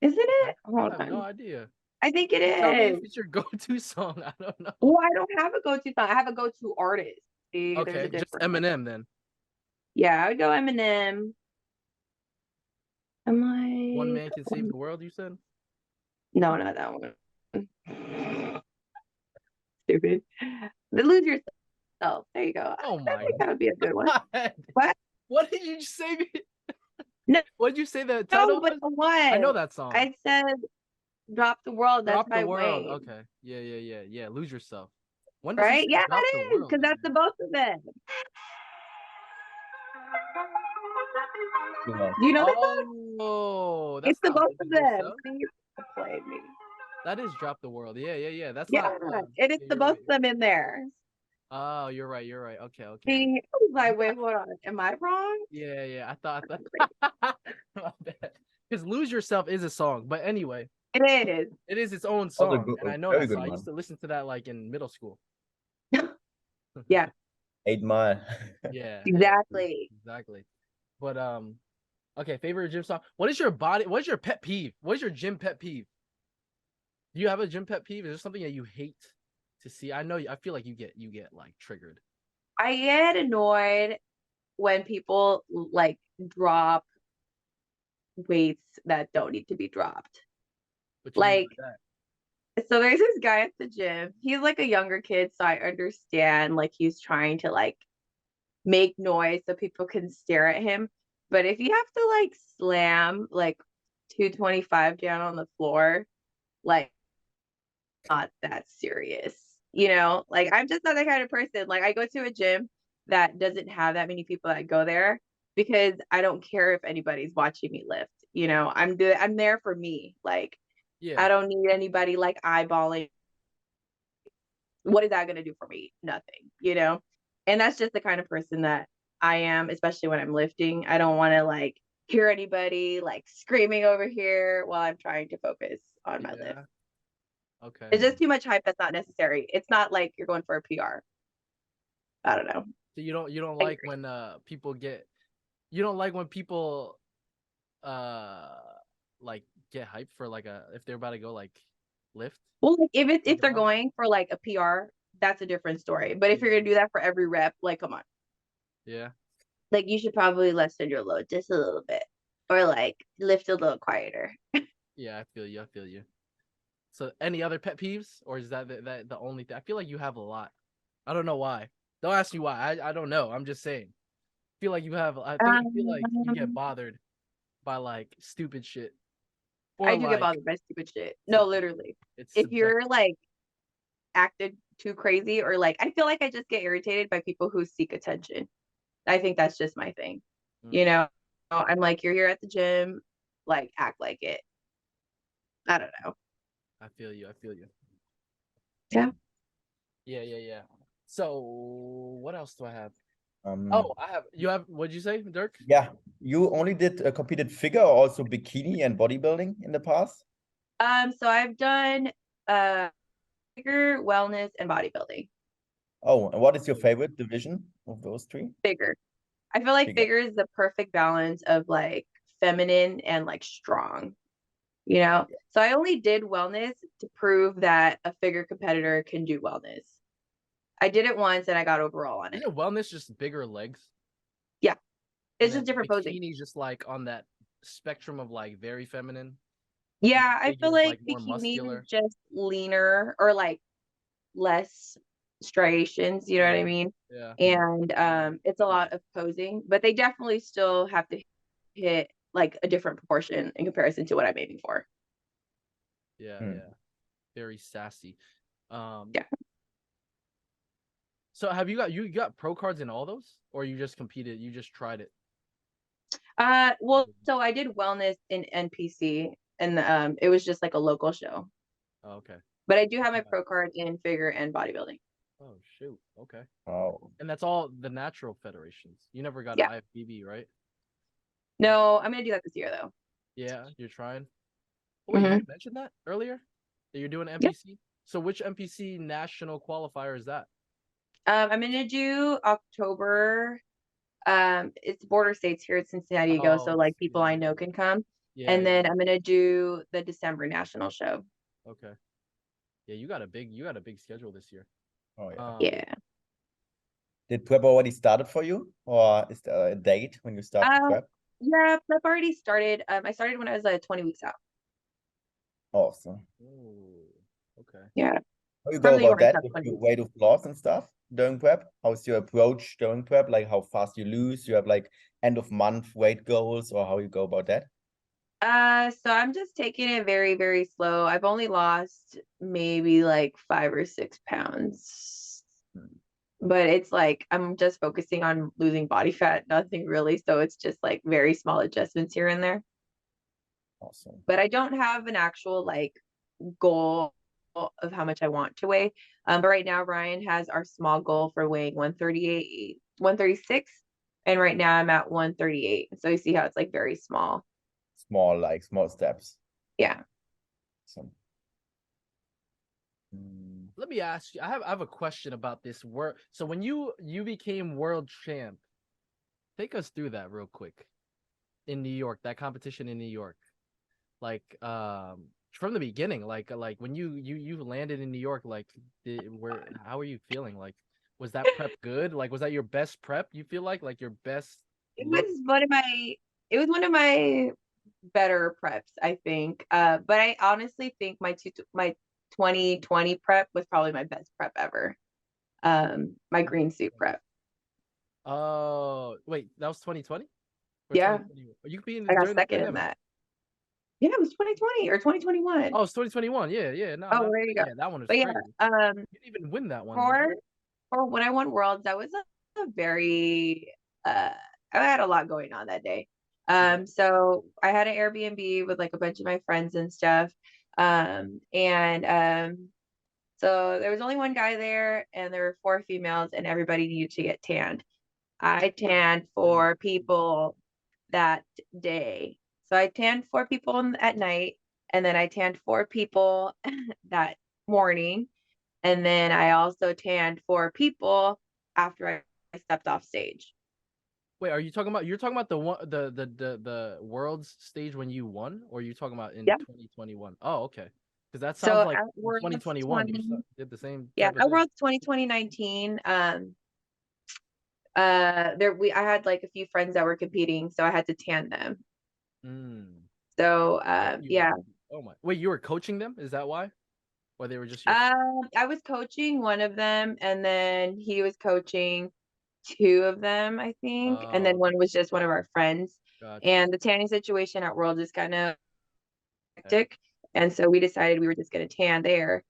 Speaker 3: Isn't
Speaker 1: Okay.
Speaker 3: it? Hold
Speaker 1: I have no
Speaker 3: on.
Speaker 1: idea.
Speaker 3: I think it
Speaker 1: You tell me if
Speaker 3: is.
Speaker 1: it's your go-to song. I don't know.
Speaker 3: Well, I don't have a go-to song. I have a go-to artist. See, there's a
Speaker 1: Okay, just
Speaker 3: difference.
Speaker 1: Eminem then.
Speaker 3: Yeah, I would go Eminem. I'm
Speaker 1: One
Speaker 3: like,
Speaker 1: Man Can Save the World, you said?
Speaker 3: no, not that one. Stupid. The Lose Yourself. There you go.
Speaker 1: Oh
Speaker 3: I
Speaker 1: my
Speaker 3: think that would be a good one.
Speaker 1: God.
Speaker 3: What?
Speaker 1: What did you say?
Speaker 3: No,
Speaker 1: What did you say the
Speaker 3: no,
Speaker 1: title
Speaker 3: but
Speaker 1: was?
Speaker 3: the
Speaker 1: I know
Speaker 3: one.
Speaker 1: that song.
Speaker 3: I said Drop the World. That's
Speaker 1: Drop the
Speaker 3: by
Speaker 1: World.
Speaker 3: Wayne.
Speaker 1: Okay. Yeah. Lose Yourself. When does he
Speaker 3: Right?
Speaker 1: say
Speaker 3: Yeah,
Speaker 1: drop the
Speaker 3: it is.
Speaker 1: world
Speaker 3: Because that's
Speaker 1: again?
Speaker 3: the both of them.
Speaker 2: Yeah.
Speaker 3: Do you know that song?
Speaker 1: Oh, that's
Speaker 3: It's the
Speaker 1: not
Speaker 3: both of
Speaker 1: Lose
Speaker 3: them.
Speaker 1: Yourself.
Speaker 3: See, you played me.
Speaker 1: That is Drop the World. Yeah. That's
Speaker 3: Yeah,
Speaker 1: not
Speaker 3: it is
Speaker 1: yeah,
Speaker 3: the
Speaker 1: you're
Speaker 3: both
Speaker 1: right.
Speaker 3: of them in there.
Speaker 1: Oh, you're right. Okay.
Speaker 3: See, I was like, wait, hold on. Am I wrong?
Speaker 1: Yeah. I thought my bad. Because Lose Yourself is a song. But anyway,
Speaker 3: It is.
Speaker 1: it is its own
Speaker 2: Also
Speaker 1: song. And I know
Speaker 2: very
Speaker 1: that
Speaker 2: good
Speaker 1: song. I used
Speaker 2: one.
Speaker 1: to listen to that like in middle school.
Speaker 3: Yeah,
Speaker 2: 8 Mile.
Speaker 1: Yeah.
Speaker 3: exactly.
Speaker 1: Exactly. But okay, favorite gym song. What is your pet peeve? What is your gym pet peeve? Do you have a gym pet peeve? Is there something that you hate to see? I feel like you get like triggered.
Speaker 3: I get annoyed when people like drop weights that don't need to be dropped.
Speaker 1: What you mean
Speaker 3: Like,
Speaker 1: by that?
Speaker 3: so there's this guy at the gym. He's like a younger kid, so I understand like he's trying to like make noise so people can stare at him. But if you have to like slam like 225 down on the floor, like not that serious. Like I'm just not that kind of person. Like I go to a gym that doesn't have that many people that go there because I don't care if anybody's watching me lift. I'm there for me. Like
Speaker 1: Yeah.
Speaker 3: I don't need anybody like eyeballing. What is that going to do for me? Nothing. And that's just the kind of person that I am, especially when I'm lifting. I don't want to like hear anybody like screaming over here while I'm trying to focus on my lift.
Speaker 1: Yeah. Okay.
Speaker 3: It's just too much hype that's not necessary. It's not like you're going for a PR. I don't know.
Speaker 1: So you don't
Speaker 3: I
Speaker 1: like
Speaker 3: agree.
Speaker 1: when people get you don't like when people uh like get hyped for like if they're about to go like lift?
Speaker 3: Well, like if they're
Speaker 1: Jog?
Speaker 3: going for like a PR, that's a different story. But if you're
Speaker 1: Yeah.
Speaker 3: gonna do that for every rep, like come on.
Speaker 1: Yeah.
Speaker 3: Like you should probably lessen your load just a little bit. Or like lift a little quieter.
Speaker 1: Yeah, I feel you. So any other pet peeves or is that the only thing? I feel like you have a lot. I don't know why. Don't ask me why. I don't know. I'm just saying. Feel like you have I feel like you get
Speaker 3: Um,
Speaker 1: bothered by like stupid shit or
Speaker 3: I do get
Speaker 1: like
Speaker 3: bothered by stupid shit. No,
Speaker 1: subject.
Speaker 3: literally.
Speaker 1: It's
Speaker 3: If
Speaker 1: subjective.
Speaker 3: you're like acted too crazy or like I feel like I just get irritated by people who seek attention. I think that's just my thing.
Speaker 1: Mm,
Speaker 3: You know, I'm like, you're here at the gym, like act like it. I don't know.
Speaker 1: I feel you. I feel you.
Speaker 3: Yeah.
Speaker 1: Yeah. So what else do I have?
Speaker 2: Um,
Speaker 1: Oh, I have you have what'd you say, Dirk?
Speaker 2: yeah, you only did competed figure or also bikini and bodybuilding in the past?
Speaker 3: So I've done figure, wellness, and bodybuilding.
Speaker 2: Oh, and what is your favorite division of those three?
Speaker 3: Figure. I feel like
Speaker 2: Figure.
Speaker 3: figure is the perfect balance of like feminine and like strong. So I only did wellness to prove that a figure competitor can do wellness. I did it once and I got overall on it.
Speaker 1: Isn't wellness just bigger legs?
Speaker 3: Yeah.
Speaker 1: And
Speaker 3: It's
Speaker 1: then
Speaker 3: just different posing.
Speaker 1: bikini's just like on that spectrum of like very feminine.
Speaker 3: Yeah, I feel
Speaker 1: Figure is
Speaker 3: like
Speaker 1: like more
Speaker 3: bikini is
Speaker 1: muscular.
Speaker 3: just leaner or like less striations, you know what I mean?
Speaker 1: Yeah.
Speaker 3: And it's a lot of posing, but they definitely still have to hit like a different proportion in comparison to what I'm aiming for.
Speaker 1: Yeah. Very sassy.
Speaker 3: Yeah.
Speaker 1: So have you got pro cards in all those, or you just competed? You just tried it?
Speaker 3: Well, so I did wellness in NPC, and it was just like a local show.
Speaker 1: Oh, okay.
Speaker 3: But I do have my pro card in figure and bodybuilding.
Speaker 1: Oh shoot. Okay.
Speaker 2: Oh,
Speaker 1: And that's all the natural federations. You never got
Speaker 3: Yeah.
Speaker 1: IFBB, right?
Speaker 3: No, I'm gonna do that this year though.
Speaker 1: Yeah, you're trying. Oh, wait,
Speaker 3: Mhm.
Speaker 1: you mentioned that earlier that you're doing NPC. So which NPC national qualifier is that?
Speaker 3: I'm gonna do October. It's border states here at San Diego, so
Speaker 1: Oh,
Speaker 3: like people I
Speaker 1: yeah.
Speaker 3: know can come.
Speaker 1: Yeah,
Speaker 3: And
Speaker 1: yeah.
Speaker 3: then I'm gonna do the December national show.
Speaker 1: Okay. Yeah, you got a big schedule this year.
Speaker 2: Oh yeah.
Speaker 3: Yeah.
Speaker 2: Did prep already started for you, or is there a date when you start to prep?
Speaker 3: Yeah, prep already started. I started when I was 20 weeks out.
Speaker 2: Awesome.
Speaker 1: Oh, okay.
Speaker 3: Yeah.
Speaker 2: How you go
Speaker 3: Probably
Speaker 2: about
Speaker 3: weren't
Speaker 2: that
Speaker 3: that
Speaker 2: with
Speaker 3: 20
Speaker 2: your
Speaker 3: weeks.
Speaker 2: weight of loss and stuff during prep? How's your approach during prep? Like how fast you lose? You have like end of month weight goals, or how you go about that?
Speaker 3: So I'm just taking it very, very slow. I've only lost maybe like 5 or 6 pounds, but it's like I'm just focusing on losing body fat, nothing really. So it's just like very small adjustments here and there.
Speaker 2: Awesome.
Speaker 3: But I don't have an actual like goal of how much I want to weigh. But right now Ryan has our small goal for weighing 138, 136, and right now I'm at 138. So you see how it's like very small.
Speaker 2: Small steps.
Speaker 3: Yeah.
Speaker 2: Awesome.
Speaker 1: Let me ask you. I have a question about this world. So when you became world champ, take us through that real quick. In New York, that competition in New York, like from the beginning, like when you landed in New York, like how are you feeling? Like, was that prep good? Like, was that your best prep? You feel like your best
Speaker 3: It
Speaker 1: look?
Speaker 3: was one of my better preps, I think. But I honestly think my 2020 prep was probably my best prep ever. My green suit prep.
Speaker 1: Oh, wait, that was 2020 or
Speaker 3: Yeah,
Speaker 1: 2021? You being
Speaker 3: I got
Speaker 1: during the
Speaker 3: second in
Speaker 1: pandemic?
Speaker 3: that. Yeah, it was 2020 or 2021.
Speaker 1: Oh, it's 2021. Yeah, yeah. No,
Speaker 3: Oh,
Speaker 1: not
Speaker 3: there you go.
Speaker 1: yeah. That one was
Speaker 3: But yeah,
Speaker 1: crazy. You didn't even win that one.
Speaker 3: for when I won Worlds, that was a very I had a lot going on that day. So I had an Airbnb with like a bunch of my friends and stuff. And so there was only one guy there and there were 4 females and everybody needed to get tanned. I tanned 4 people that day. So I tanned 4 people at night and then I tanned 4 people that morning. And then I also tanned 4 people after I stepped off stage.
Speaker 1: Wait, are you talking about the one the world's stage when you won, or are you talking about in
Speaker 3: Yeah.
Speaker 1: 2021? Oh, okay. Because that
Speaker 3: So
Speaker 1: sounds like
Speaker 3: at
Speaker 1: in
Speaker 3: Worlds
Speaker 1: 2021 you
Speaker 3: 20,
Speaker 1: did the same
Speaker 3: yeah,
Speaker 1: type of
Speaker 3: at
Speaker 1: thing.
Speaker 3: Worlds 2019, I had like a few friends that were competing, so I had to tan them.
Speaker 1: Mm.
Speaker 3: So
Speaker 1: And you
Speaker 3: yeah.
Speaker 1: oh my. Wait, you were coaching them? Is that why? Or they were just your friends?
Speaker 3: I was coaching one of them and then he was coaching 2 of them, I think. And then
Speaker 1: Oh,
Speaker 3: one was just one of our friends.
Speaker 1: gotcha.
Speaker 3: And the tanning situation at World is kind of
Speaker 1: Yeah.
Speaker 3: hectic. And so we decided we were just going to tan there.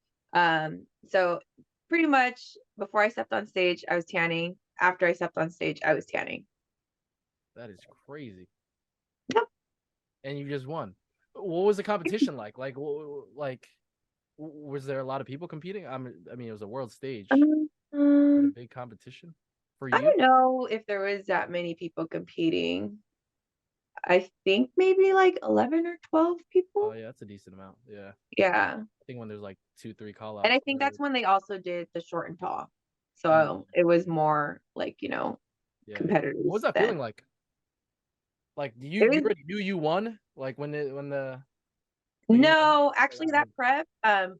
Speaker 3: So pretty much before I stepped on stage, I was tanning. After I stepped on stage, I was tanning.
Speaker 1: That is crazy.
Speaker 3: Yep.
Speaker 1: And you just won. What was the competition like? Was there a lot of people competing? I mean, it was a world stage. Was it a
Speaker 3: Um,
Speaker 1: big competition for
Speaker 3: I
Speaker 1: you?
Speaker 3: don't know if there was that many people competing. I think maybe like 11 or 12
Speaker 1: Oh
Speaker 3: people.
Speaker 1: yeah, that's a decent amount. Yeah.
Speaker 3: Yeah.
Speaker 1: I think when there's like 2, 3 call
Speaker 3: And I
Speaker 1: outs
Speaker 3: think
Speaker 1: or
Speaker 3: that's when they also did the short and tall. So
Speaker 1: mm,
Speaker 3: it was more like,
Speaker 1: yeah, yeah. What was
Speaker 3: competitors
Speaker 1: that
Speaker 3: then.
Speaker 1: feeling like? Like
Speaker 3: It
Speaker 1: you
Speaker 3: was
Speaker 1: already knew you won? Like like you were
Speaker 3: No,
Speaker 1: like,
Speaker 3: actually that prep,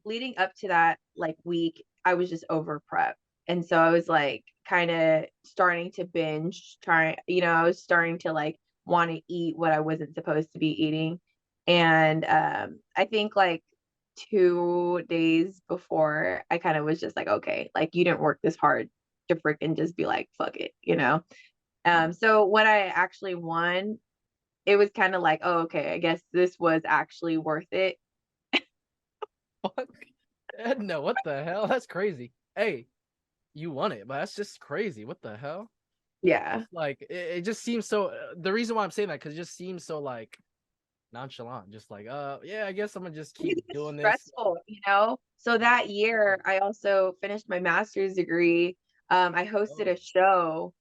Speaker 3: leading up to that like week, I was just over prep. And so I was like kind of starting to binge, I was starting to like want to eat what I wasn't supposed to be eating. And I think like 2 days before I kind of was just like, okay, like you didn't work this hard to freaking just be like, fuck it. So when I actually won, it was kind of like, oh, okay, I guess this was actually worth it.
Speaker 1: fuck? No, what the hell? That's crazy. Hey, you won it, but that's just crazy. What the hell?
Speaker 3: Yeah.
Speaker 1: Like it just seems so. The reason why I'm saying that because it just seems so like nonchalant, just like yeah, I guess I'm gonna just keep
Speaker 3: It was
Speaker 1: doing this.
Speaker 3: stressful. So that year, I also finished my master's degree. I hosted
Speaker 1: Oh,
Speaker 3: a show.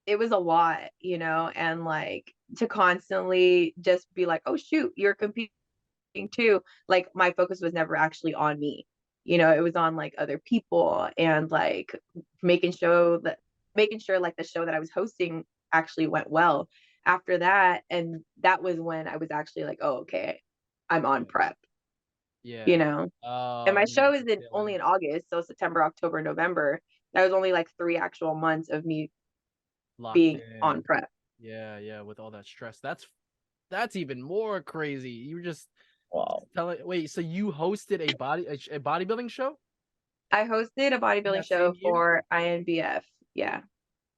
Speaker 3: It was a lot, and like to constantly just be like, oh shoot, you're competing too. Like my focus was never actually on me. It was on like other people and like making sure like the show that I was hosting actually went well. after that, and that was when I was actually like, oh, okay, I'm on prep, you
Speaker 1: Yeah.
Speaker 3: know. And
Speaker 1: Oh,
Speaker 3: my
Speaker 1: you
Speaker 3: show
Speaker 1: got
Speaker 3: is
Speaker 1: the tail
Speaker 3: only
Speaker 1: end.
Speaker 3: in August, so September, October, November. That was only like 3 actual months of me
Speaker 1: Locked
Speaker 3: being
Speaker 1: in.
Speaker 3: on prep.
Speaker 1: Yeah, yeah, with all that stress. That's even more crazy. You were just
Speaker 2: Wow.
Speaker 1: telling wait, so you hosted a bodybuilding show
Speaker 3: I hosted a
Speaker 1: in
Speaker 3: bodybuilding
Speaker 1: that same
Speaker 3: show
Speaker 1: year?
Speaker 3: for INBF. Yeah.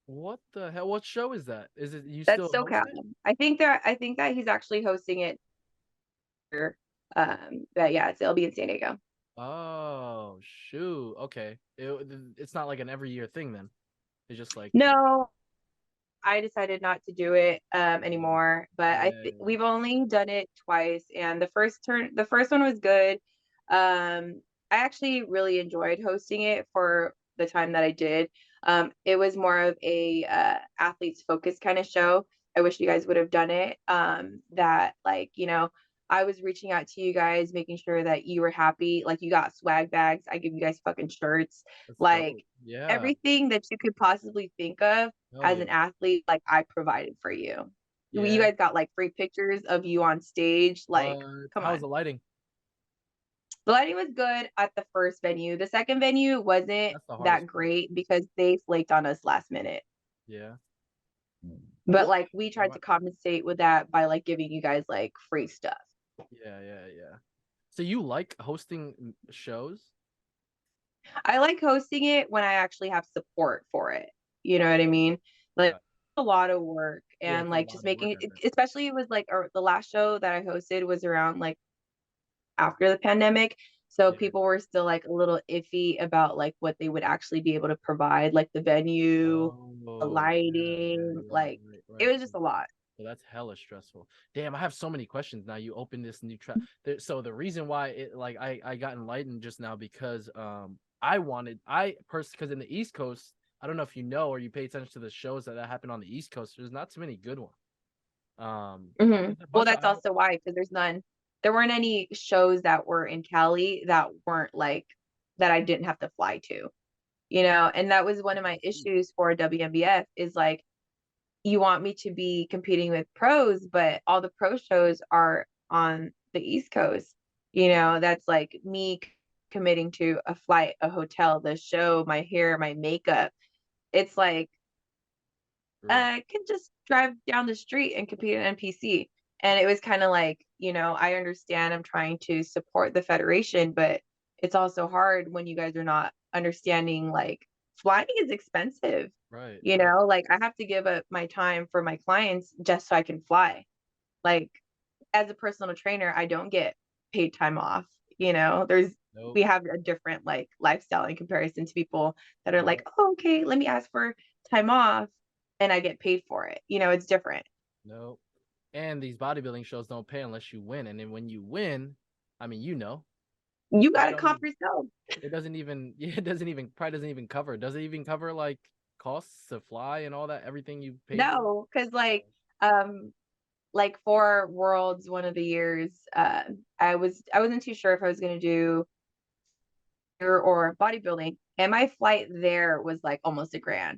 Speaker 1: What the hell? What show is that? Is it you
Speaker 3: That's
Speaker 1: still host
Speaker 3: SoCal.
Speaker 1: it?
Speaker 3: I think that he's actually hosting it here. But yeah, it'll be in San Diego.
Speaker 1: Oh, shoot. Okay. It's not like an every year thing then. It's just like
Speaker 3: No, I decided not to do it
Speaker 1: yeah,
Speaker 3: anymore, but
Speaker 1: yeah,
Speaker 3: we've only done it twice, and the first one was good. I actually really enjoyed hosting it for the time that I did. It was more of a athletes focused kind of show. I wish you guys would have done it. That like, you know, I was reaching out to you guys, making sure that you were happy. Like you got swag bags. I give you guys fucking shirts.
Speaker 1: that's
Speaker 3: Like
Speaker 1: dope. Yeah.
Speaker 3: everything that you could possibly think of
Speaker 1: Hell
Speaker 3: as
Speaker 1: yeah.
Speaker 3: an athlete, like I provided for you. You
Speaker 1: Yeah.
Speaker 3: guys got like free pictures of you on stage. Like, come
Speaker 1: How's
Speaker 3: on.
Speaker 1: the lighting?
Speaker 3: The lighting was good at the first venue. The second venue wasn't
Speaker 1: That's the hardest
Speaker 3: that
Speaker 1: part.
Speaker 3: great because they flaked on us last minute.
Speaker 1: Yeah.
Speaker 3: But
Speaker 1: What?
Speaker 3: like we tried to compensate with that by like giving you guys like free stuff.
Speaker 1: Yeah, yeah, yeah. So you like hosting shows?
Speaker 3: I like hosting it when I actually have support for it. You know what I mean? Like
Speaker 1: Got
Speaker 3: a lot of work
Speaker 1: Yeah,
Speaker 3: and
Speaker 1: it's a
Speaker 3: like
Speaker 1: lot
Speaker 3: just
Speaker 1: of work,
Speaker 3: making
Speaker 1: I
Speaker 3: it,
Speaker 1: bet.
Speaker 3: especially it was like the last show that I hosted was around like after the pandemic. So
Speaker 1: Yeah.
Speaker 3: people were still like a little iffy about like what they would actually be able to provide, like the venue, the
Speaker 1: Oh, yeah, yeah,
Speaker 3: lighting,
Speaker 1: yeah.
Speaker 3: like
Speaker 1: Right,
Speaker 3: it
Speaker 1: right.
Speaker 3: was just a lot.
Speaker 1: Well, that's hella stressful. Damn, I have so many questions now. You open this new track. So the reason why it like I got enlightened just now because I personally because in the East Coast, I don't know if you know or you pay attention to the shows that happen on the East Coast. There's not too many good ones. There's a
Speaker 3: Well,
Speaker 1: bunch of
Speaker 3: that's also why, because there's none. There weren't any shows that were in Cali that weren't like that I didn't have to fly to, you know. And that was one of my issues for WNBF is like you want me to be competing with pros, but all the pro shows are on the East Coast. You know, that's like me committing to a flight, a hotel, the show, my hair, my makeup. It's like
Speaker 1: True.
Speaker 3: I can just drive down the street and compete in NPC. And it was kind of like, you know, I understand I'm trying to support the federation, but it's also hard when you guys are not understanding like flying is expensive.
Speaker 1: Right,
Speaker 3: You
Speaker 1: right.
Speaker 3: know, like I have to give up my time for my clients just so I can fly. Like as a personal trainer, I don't get paid time off. You know,
Speaker 1: Nope.
Speaker 3: we have a different like lifestyle in comparison to people that are like,
Speaker 1: Yep.
Speaker 3: oh, okay, let me ask for time off and I get paid for it. You know, it's different.
Speaker 1: Nope. And these bodybuilding shows don't pay unless you win. And then when you win, I mean,
Speaker 3: You
Speaker 1: it
Speaker 3: got to
Speaker 1: don't
Speaker 3: comp
Speaker 1: even
Speaker 3: yourself.
Speaker 1: it doesn't even it doesn't even probably doesn't even cover. Does it even cover like costs to fly and all that, everything you paid for?
Speaker 3: No, because um, like for Worlds, one of the years, I wasn't too sure if I was gonna do or bodybuilding, and my flight there was like almost $1,000.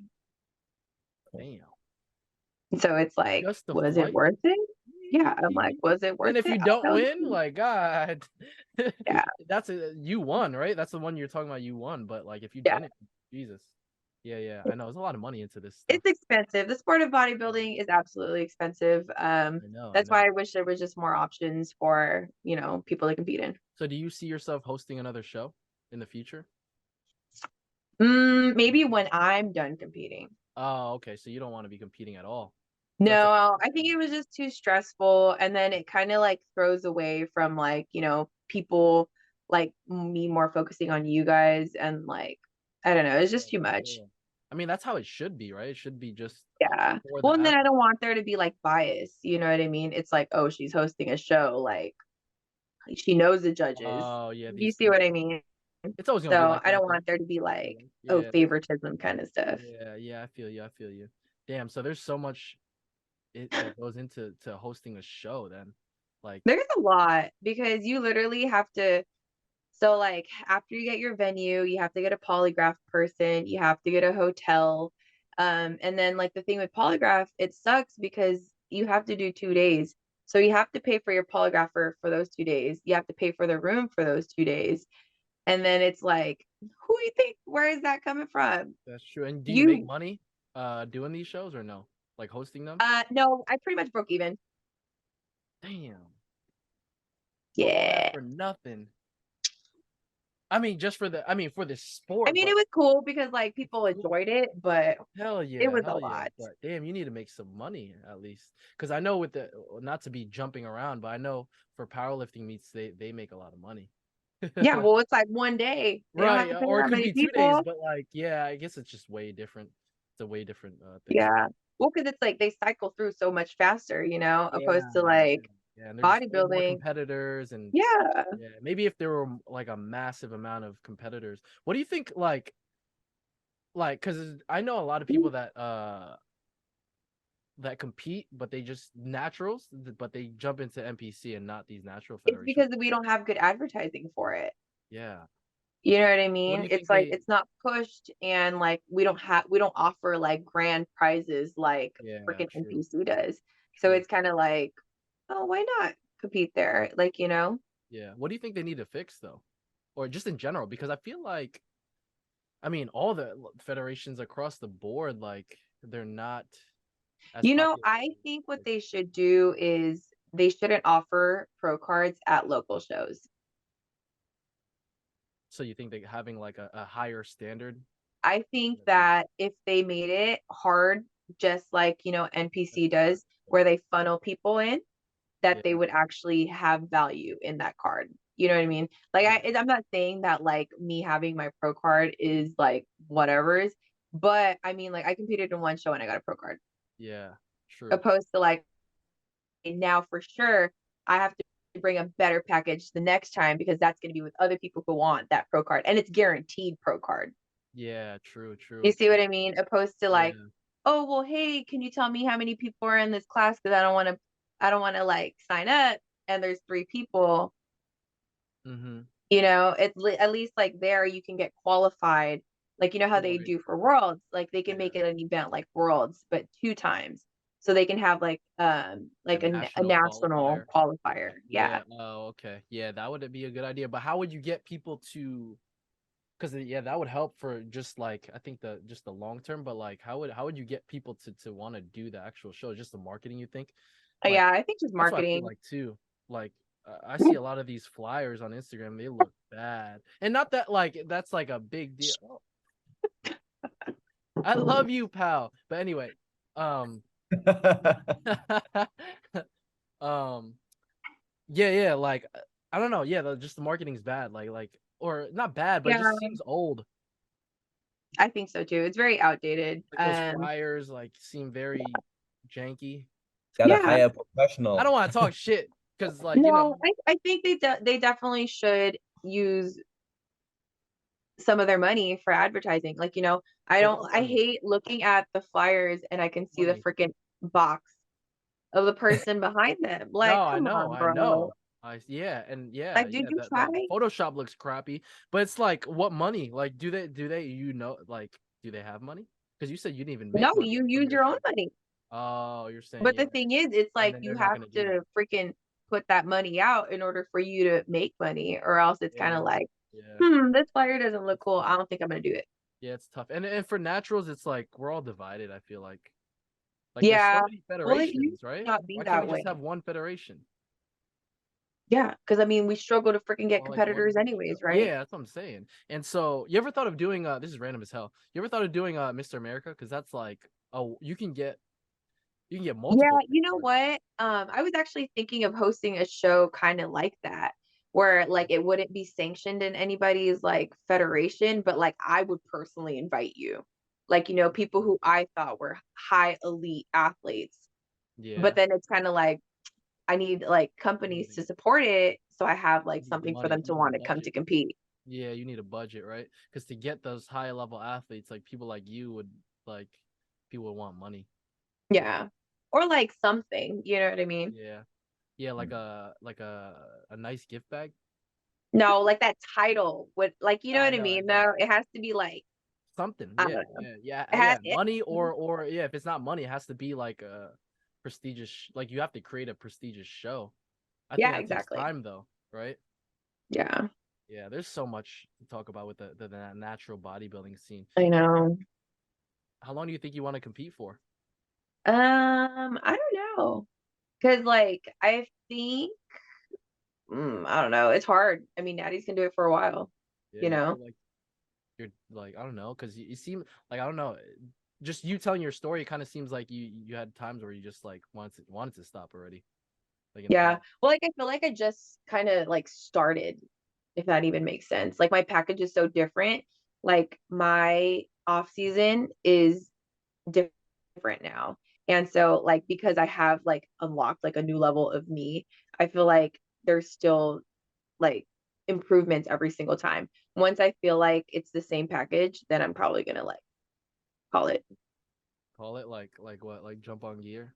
Speaker 1: Damn.
Speaker 3: So it's like,
Speaker 1: Just the
Speaker 3: was it
Speaker 1: flight?
Speaker 3: worth it? Yeah, I'm like, was it
Speaker 1: Then
Speaker 3: worth
Speaker 1: if
Speaker 3: it?
Speaker 1: you
Speaker 3: I'll
Speaker 1: don't
Speaker 3: tell
Speaker 1: win,
Speaker 3: you.
Speaker 1: like God,
Speaker 3: Yeah,
Speaker 1: you won, right? That's the one you're talking about. You won, but like if you
Speaker 3: yeah.
Speaker 1: didn't, Jesus. Yeah, yeah, I know. There's a lot of money into this stuff.
Speaker 3: It's expensive. The sport of bodybuilding is absolutely expensive.
Speaker 1: I know, I
Speaker 3: That's
Speaker 1: know.
Speaker 3: why I wish there was just more options for, you know, people to compete in.
Speaker 1: So do you see yourself hosting another show in the future?
Speaker 3: Maybe when I'm done competing.
Speaker 1: Oh, okay. So you don't want to be competing at all. So that's
Speaker 3: No, I think it was just too stressful. And then it kind of like throws away from like, you know, people like me more focusing on you guys and like, I don't know, it's just too much.
Speaker 1: yeah. I mean, that's how it should be, right? It should be just
Speaker 3: Yeah.
Speaker 1: for the
Speaker 3: Well, and then I
Speaker 1: athlete.
Speaker 3: don't want there to be like bias. You know what I mean? It's like, oh, she's hosting a show. Like she knows the judges.
Speaker 1: Oh, yeah,
Speaker 3: You
Speaker 1: these
Speaker 3: see what
Speaker 1: people.
Speaker 3: I mean?
Speaker 1: It's always gonna be
Speaker 3: So
Speaker 1: like
Speaker 3: I
Speaker 1: that
Speaker 3: don't
Speaker 1: though.
Speaker 3: want there to be like, oh,
Speaker 1: Yeah,
Speaker 3: favoritism kind of stuff.
Speaker 1: yeah, yeah. I feel you. I feel you. Damn. So there's so much that goes into hosting a show. Then, like,
Speaker 3: There's a lot because you literally have to. So like after you get your venue, you have to get a polygraph person, you have to get a hotel. And then like the thing with polygraph, it sucks because you have to do 2 days. So you have to pay for your polygrapher for those 2 days. You have to pay for the room for those 2 days. And then it's like, who you think, where is that coming from?
Speaker 1: That's true. And do you make
Speaker 3: You,
Speaker 1: money doing these shows or no? Like hosting them?
Speaker 3: no, I pretty much broke even.
Speaker 1: Damn. All that
Speaker 3: Yeah.
Speaker 1: for nothing. I mean, just for for the sport.
Speaker 3: I mean,
Speaker 1: but
Speaker 3: it was cool because like people enjoyed it, but
Speaker 1: hell yeah,
Speaker 3: it was a
Speaker 1: hell yeah.
Speaker 3: lot.
Speaker 1: But damn, you need to make some money at least. Because I know with the, not to be jumping around, but I know for powerlifting meets, they make a lot of money.
Speaker 3: Yeah, well, it's like one day. They don't have
Speaker 1: Right.
Speaker 3: to pay
Speaker 1: Or it
Speaker 3: that
Speaker 1: could
Speaker 3: many
Speaker 1: be 2 days,
Speaker 3: people.
Speaker 1: but like, yeah, I guess it's just way different. It's a way different thing.
Speaker 3: Yeah. Well, because it's like they cycle through so much faster,
Speaker 1: Yeah,
Speaker 3: opposed to
Speaker 1: yeah,
Speaker 3: like
Speaker 1: yeah. And there's just way more
Speaker 3: bodybuilding.
Speaker 1: competitors, and
Speaker 3: Yeah.
Speaker 1: yeah, maybe if there were like a massive amount of competitors. What do you think, because I know a lot of people that compete, but they just naturals, but they jump into NPC and not these natural
Speaker 3: It's
Speaker 1: federations.
Speaker 3: because we don't have good advertising for it.
Speaker 1: Yeah.
Speaker 3: You know what I
Speaker 1: What do
Speaker 3: mean?
Speaker 1: you
Speaker 3: It's
Speaker 1: think
Speaker 3: like
Speaker 1: they?
Speaker 3: it's not pushed and like we don't offer like grand prizes like
Speaker 1: Yeah,
Speaker 3: freaking
Speaker 1: true,
Speaker 3: NPC does. So
Speaker 1: true.
Speaker 3: it's kind of like, oh, why not compete there? Like,
Speaker 1: Yeah. What do you think they need to fix though, or just in general? Because I feel like, I mean, all the federations across the board, like they're not as popular.
Speaker 3: I think what they should do is they shouldn't offer pro cards at local shows.
Speaker 1: So you think they having like a higher standard?
Speaker 3: I think that if they made it hard, just like, NPC does, where they funnel people in, that they
Speaker 1: Yeah.
Speaker 3: would actually have value in that card. You know what I mean? Like I'm not saying that like me having my pro card is like whatever's, but I mean like I competed in one show and I got a pro card.
Speaker 1: Yeah, true.
Speaker 3: Opposed to like now for sure I have to bring a better package the next time because that's going to be with other people who want that pro card and it's guaranteed pro card.
Speaker 1: Yeah, true,
Speaker 3: You
Speaker 1: true,
Speaker 3: see
Speaker 1: true.
Speaker 3: what I mean? Opposed to like,
Speaker 1: Yeah.
Speaker 3: oh well, hey, can you tell me how many people are in this class? Because I don't want to like sign up and there's 3 people.
Speaker 1: Mm-hmm.
Speaker 3: At least like there you can get qualified. Like how they
Speaker 1: Right.
Speaker 3: do for Worlds, like they can
Speaker 1: Yeah.
Speaker 3: make it an event like Worlds, but 2 times. So they can have
Speaker 1: A
Speaker 3: like a
Speaker 1: national
Speaker 3: national
Speaker 1: qualifier.
Speaker 3: qualifier. Yeah.
Speaker 1: Yeah. Oh, okay. Yeah, that would be a good idea. But how would you get people to? Because yeah, that would help for just like, I think the long term. But like, how would you get people to want to do the actual show? Just the marketing, you think? Like,
Speaker 3: Yeah, I think just
Speaker 1: that's what I feel
Speaker 3: marketing.
Speaker 1: like too. Like, I see a lot of these flyers on Instagram. They look bad, and not that like that's like a big deal. Oh, I love you, pal. But anyway, um, um, yeah, like I don't know. Yeah, just the marketing's bad. Or not bad, but it
Speaker 3: Yeah,
Speaker 1: just seems old.
Speaker 3: I think so too. It's very outdated.
Speaker 1: Like those flyers like seem very janky.
Speaker 2: Gotta
Speaker 3: Yeah.
Speaker 2: hire a
Speaker 1: I
Speaker 2: professional.
Speaker 1: don't want to talk shit because
Speaker 3: No, I think they definitely should use some of their money for advertising. Like,
Speaker 1: for what
Speaker 3: I
Speaker 1: money?
Speaker 3: hate looking at the flyers and I can see the
Speaker 1: Money.
Speaker 3: freaking box of the person behind them.
Speaker 1: No,
Speaker 3: Like,
Speaker 1: I
Speaker 3: come
Speaker 1: know,
Speaker 3: on,
Speaker 1: I
Speaker 3: bro.
Speaker 1: know.
Speaker 3: Like, did
Speaker 1: Yeah.
Speaker 3: you try?
Speaker 1: The Photoshop looks crappy, but it's like, what money? Like, do they have money? Because you said you didn't even make
Speaker 3: No,
Speaker 1: money
Speaker 3: you
Speaker 1: from
Speaker 3: use
Speaker 1: your
Speaker 3: your own
Speaker 1: show.
Speaker 3: money.
Speaker 1: Oh, you're saying,
Speaker 3: But
Speaker 1: yeah,
Speaker 3: the thing is, it's
Speaker 1: and
Speaker 3: like
Speaker 1: then
Speaker 3: you
Speaker 1: they're not
Speaker 3: have
Speaker 1: gonna do it.
Speaker 3: to freaking put that money out in order for you to make money, or else it's kind of
Speaker 1: Yeah,
Speaker 3: like,
Speaker 1: yeah,
Speaker 3: this flyer doesn't look cool. I don't think I'm gonna do it.
Speaker 1: yeah. It's tough, and for naturals, it's like we're all divided. I feel like there's so
Speaker 3: Yeah.
Speaker 1: many
Speaker 3: Well, it used
Speaker 1: federations,
Speaker 3: to
Speaker 1: right?
Speaker 3: not be
Speaker 1: Why can't we
Speaker 3: that
Speaker 1: just
Speaker 3: way.
Speaker 1: have one federation?
Speaker 3: Yeah, because I mean, we struggle to freaking get
Speaker 1: Or like one
Speaker 3: competitors
Speaker 1: big
Speaker 3: anyways,
Speaker 1: show.
Speaker 3: right?
Speaker 1: Yeah, that's what I'm saying. And so, you ever thought of doing this is random as hell. You ever thought of doing Mr. America? Because that's like, oh, you can get
Speaker 3: Yeah,
Speaker 1: multiple
Speaker 3: you
Speaker 1: pro
Speaker 3: know
Speaker 1: cards.
Speaker 3: what? I was actually thinking of hosting a show kind of like that, where like it wouldn't be sanctioned in anybody's like federation, but like I would personally invite you. Like, people who I thought were high elite athletes. But
Speaker 1: Yeah.
Speaker 3: then it's kind of like I need like companies to
Speaker 1: Money.
Speaker 3: support it, so I have like
Speaker 1: You need the
Speaker 3: something for
Speaker 1: money.
Speaker 3: them
Speaker 1: You
Speaker 3: to
Speaker 1: need the
Speaker 3: want to come to
Speaker 1: budget.
Speaker 3: compete.
Speaker 1: Yeah, you need a budget, right? Because to get those high level athletes, like people like you like people would want money.
Speaker 3: Yeah. Or like something, you know what I mean?
Speaker 1: Yeah. Yeah, like a nice gift bag.
Speaker 3: No, like that title would like, you know
Speaker 1: I
Speaker 3: what I
Speaker 1: know, I
Speaker 3: mean?
Speaker 1: know.
Speaker 3: No, it has to be like,
Speaker 1: Something.
Speaker 3: I
Speaker 1: Yeah,
Speaker 3: don't know.
Speaker 1: yeah, yeah,
Speaker 3: It has
Speaker 1: yeah. Money or yeah, if it's not money, it has to be like prestigious, like you have to create a prestigious show. I
Speaker 3: Yeah,
Speaker 1: think that takes
Speaker 3: exactly.
Speaker 1: time though, right?
Speaker 3: Yeah,
Speaker 1: Yeah, there's so much to talk about with the natural bodybuilding scene.
Speaker 3: I know.
Speaker 1: How long do you think you want to compete for?
Speaker 3: I don't know. Cause like I think I don't know. It's hard. I mean, natties can do it for a while,
Speaker 1: Yeah,
Speaker 3: you
Speaker 1: you
Speaker 3: know?
Speaker 1: feel like you're like, I don't know, because you seem like, I don't know, just you telling your story, it kind of seems like you had times where you just like wanted to stop already, like in the
Speaker 3: Yeah.
Speaker 1: past.
Speaker 3: Well, like I feel like I just kind of like started, if that even makes sense. Like my package is so different. Like my off season is different now. And so like because I have like unlocked like a new level of me, I feel like there's still like improvements every single time. Once I feel like it's the same package, then I'm probably gonna like call it.
Speaker 1: Call it like what, like jump on gear?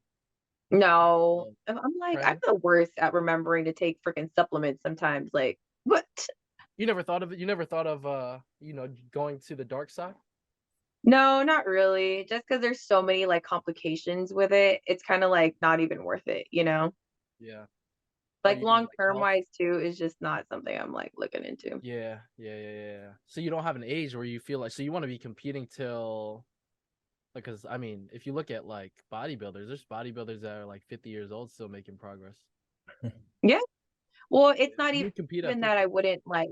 Speaker 3: No,
Speaker 1: Well,
Speaker 3: I'm like, I'm
Speaker 1: pray.
Speaker 3: the worst at remembering to take freaking supplements sometimes. Like, what?
Speaker 1: You never thought of it? You never thought of going to the dark side?
Speaker 3: No, not really. Just because there's so many like complications with it, it's kind of like not even worth it, you know?
Speaker 1: Yeah. Like
Speaker 3: Like long
Speaker 1: like
Speaker 3: term
Speaker 1: health.
Speaker 3: wise too is just not something I'm like looking into.
Speaker 1: Yeah. So you don't have an age where you feel like, so you want to be competing till, like, because I mean, if you look at like bodybuilders, there's bodybuilders that are like 50 years old still making progress.
Speaker 3: Yeah. Well,
Speaker 1: Yeah.
Speaker 3: it's not
Speaker 1: You would compete at
Speaker 3: even that
Speaker 1: 50.
Speaker 3: I wouldn't like,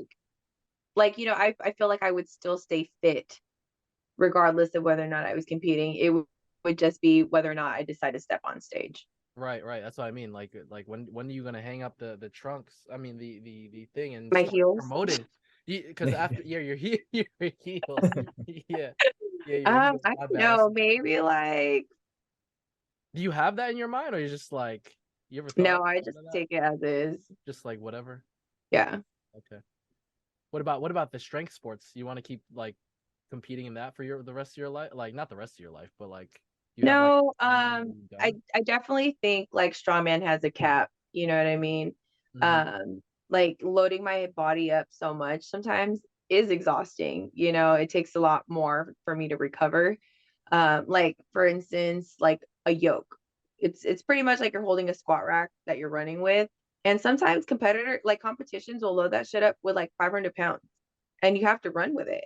Speaker 3: I feel like I would still stay fit regardless of whether or not I was competing. It would just be whether or not I decide to step on stage.
Speaker 1: Right. That's what I mean. Like when are you gonna hang up the trunks? I mean the thing and
Speaker 3: My
Speaker 1: start
Speaker 3: heels.
Speaker 1: promoting. Because after, yeah, your your heels. Yeah. Yeah, your heels.
Speaker 3: I
Speaker 1: My
Speaker 3: don't
Speaker 1: bad.
Speaker 3: know, maybe like
Speaker 1: Do you have that in your mind, or you just like, you ever
Speaker 3: no, I
Speaker 1: thought
Speaker 3: just
Speaker 1: of that?
Speaker 3: take it as is.
Speaker 1: Just like whatever.
Speaker 3: Yeah.
Speaker 1: Okay. What about the strength sports? You want to keep like competing in that for the rest of your life? Like not the rest of your life, but like you have like
Speaker 3: No,
Speaker 1: a timeline when you're done?
Speaker 3: I definitely think like strongman has a cap, you know what I mean?
Speaker 1: Mm-hmm.
Speaker 3: Um, like loading my body up so much sometimes is exhausting, you know, it takes a lot more for me to recover. Like for instance, like a yoke. It's pretty much like you're holding a squat rack that you're running with. And sometimes competitions will load that shit up with like 500 pounds and you have to run with it,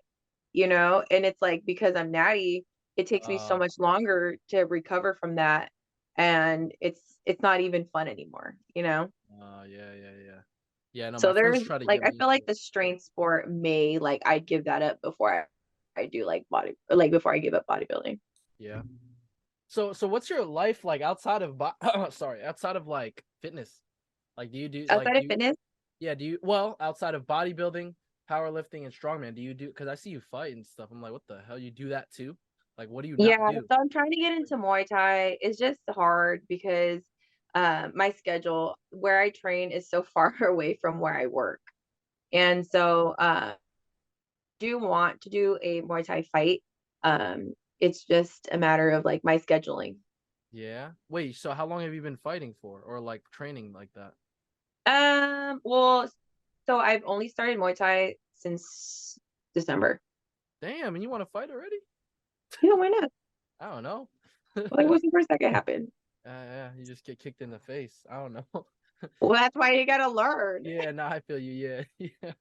Speaker 3: you know? And it's like because I'm natty, it takes me so
Speaker 1: Uh,
Speaker 3: much longer to recover from that. And it's not even fun anymore, you know?
Speaker 1: yeah. Yeah, no, my
Speaker 3: So
Speaker 1: friends
Speaker 3: there's
Speaker 1: try to
Speaker 3: like
Speaker 1: get
Speaker 3: I
Speaker 1: me
Speaker 3: feel
Speaker 1: into
Speaker 3: like
Speaker 1: it.
Speaker 3: the strength sport may like I'd give that up before I do like before I give up bodybuilding.
Speaker 1: Yeah. So what's your life like outside of sorry, outside of like fitness? Like do you do like
Speaker 3: Outside
Speaker 1: do
Speaker 3: of
Speaker 1: you,
Speaker 3: fitness,
Speaker 1: yeah, do you, well, outside of bodybuilding, powerlifting and strongman, do you do, because I see you fight and stuff. I'm like, what the hell? You do that too? Like what do you not
Speaker 3: yeah.
Speaker 1: do?
Speaker 3: So I'm trying to get
Speaker 1: Like,
Speaker 3: into Muay Thai. It's just hard because my schedule where I train is so far away from where I work. And so do want to do a Muay Thai fight. It's just a matter of like my scheduling.
Speaker 1: yeah. Wait, so how long have you been fighting for or like training like that?
Speaker 3: Well, so I've only started Muay Thai since December.
Speaker 1: Damn, and you want to fight already?
Speaker 3: Yeah, why not?
Speaker 1: I don't know.
Speaker 3: Like, what's the worst that could happen?
Speaker 1: Yeah, you just get kicked in the face. I don't know.
Speaker 3: Well, that's why you gotta learn,
Speaker 1: Yeah, no, I feel you. Yeah, yeah.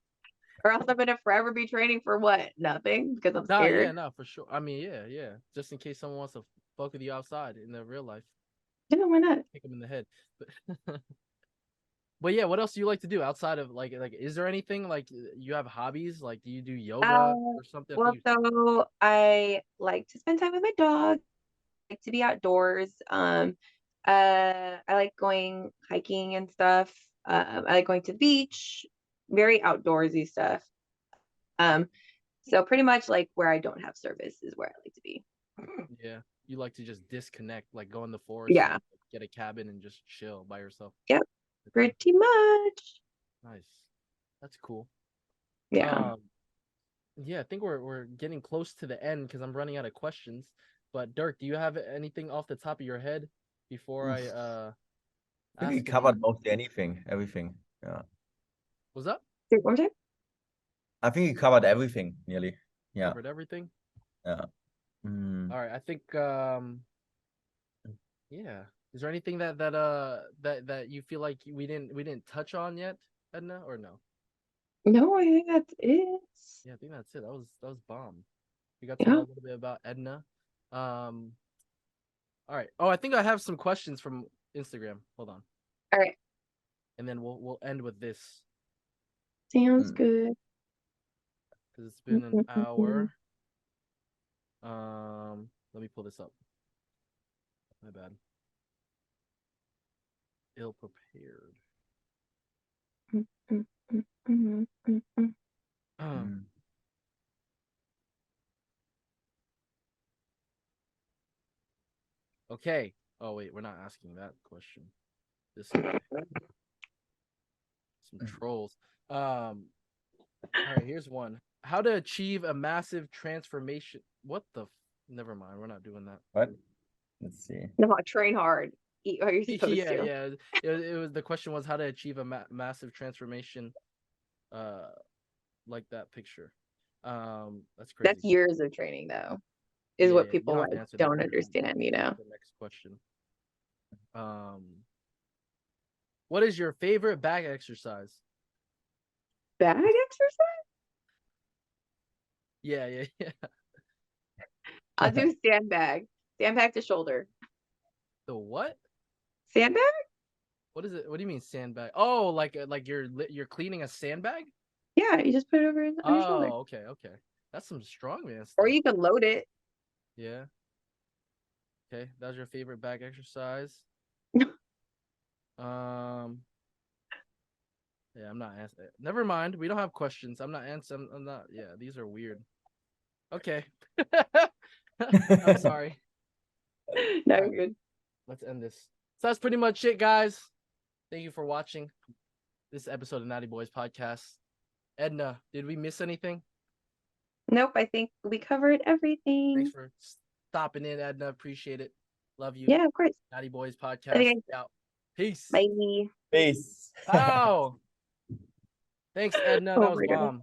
Speaker 3: or else I'm gonna forever be training for what? Nothing, because I'm
Speaker 1: Nah, yeah,
Speaker 3: scared.
Speaker 1: no, for sure. I mean, yeah. Just in case someone wants to fuck with you outside in the real life,
Speaker 3: Yeah, why not?
Speaker 1: kick them in the head. But yeah, what else do you like to do outside of like? Is there anything like you have hobbies? Like, do you do yoga
Speaker 3: Uh,
Speaker 1: or something? I think
Speaker 3: well, so I like to spend time with my dog. I like to be outdoors. I like going hiking and stuff. I like going to the beach, very outdoorsy stuff. Um, so pretty much like where I don't have service is where I like to be.
Speaker 1: yeah, you like to just disconnect, like go in the forest and
Speaker 3: Yeah.
Speaker 1: get a cabin and just chill by yourself.
Speaker 3: Yep.
Speaker 1: Okay,
Speaker 3: Pretty much.
Speaker 1: nice. That's cool.
Speaker 3: Yeah.
Speaker 1: Um, yeah, I think we're getting close to the end because I'm running out of questions. But Dirk, do you have anything off the top of your head before I
Speaker 2: Oof. I think we
Speaker 1: ask
Speaker 2: covered
Speaker 1: again?
Speaker 2: mostly everything. Yeah.
Speaker 1: Was up?
Speaker 3: Say it one more time.
Speaker 2: I think we covered everything nearly. Yeah.
Speaker 1: Covered everything?
Speaker 2: Yeah. Mm.
Speaker 1: All right, I think yeah. Is there anything that you feel like we didn't touch on yet, Edna, or no?
Speaker 3: No, I think that's it.
Speaker 1: Yeah, I think that's it. That was bomb. We got to
Speaker 3: Yeah.
Speaker 1: know a little bit about Edna. All right. Oh, I think I have some questions from Instagram. Hold on.
Speaker 3: All right.
Speaker 1: And then we'll end with this
Speaker 3: Sounds good.
Speaker 1: because it's been an hour. Let me pull this up. My bad. Ill prepared. Okay. Oh wait, we're not asking that question. This guy. Some trolls. All right, here's one. How to achieve a massive transformation. What the? Never mind. We're not doing that.
Speaker 2: What? Let's see.
Speaker 3: No, train hard. Eat what you're supposed
Speaker 1: Yeah,
Speaker 3: to.
Speaker 1: yeah. It was the question was how to achieve a massive transformation, like that picture. That's crazy.
Speaker 3: That's years of training, though, is
Speaker 1: Yeah,
Speaker 3: what
Speaker 1: you
Speaker 3: people
Speaker 1: don't have to
Speaker 3: like
Speaker 1: answer that
Speaker 3: don't
Speaker 1: question.
Speaker 3: understand. You know.
Speaker 1: The next question. What is your favorite back exercise?
Speaker 3: Back exercise?
Speaker 1: Yeah.
Speaker 3: I'll do sandbag. Sandbag to shoulder.
Speaker 1: The what?
Speaker 3: Sandbag?
Speaker 1: What is it? What do you mean sandbag? Oh, like you're cleaning a sandbag?
Speaker 3: Yeah, you just put it over on your shoulder.
Speaker 1: Oh, okay. That's some strongman stuff.
Speaker 3: Or you can load it.
Speaker 1: Yeah. Okay, that was your favorite back exercise. Yeah, I'm not answering. Never mind. We don't have questions. I'm not answering. I'm not. Yeah, these are weird. Okay. I'm sorry.
Speaker 3: No,
Speaker 1: All
Speaker 3: you're
Speaker 1: right,
Speaker 3: good.
Speaker 1: let's end this. So that's pretty much it, guys. Thank you for watching this episode of Natty Boys Podcast. Edna, did we miss anything?
Speaker 3: Nope, I think we covered everything.
Speaker 1: Thanks for stopping in, Edna. Appreciate it. Love you.
Speaker 3: Yeah, of course.
Speaker 1: Natty Boys Podcast. Out. Peace.
Speaker 3: Bye.
Speaker 2: Peace.
Speaker 1: Wow. Thanks, Edna. That was bomb.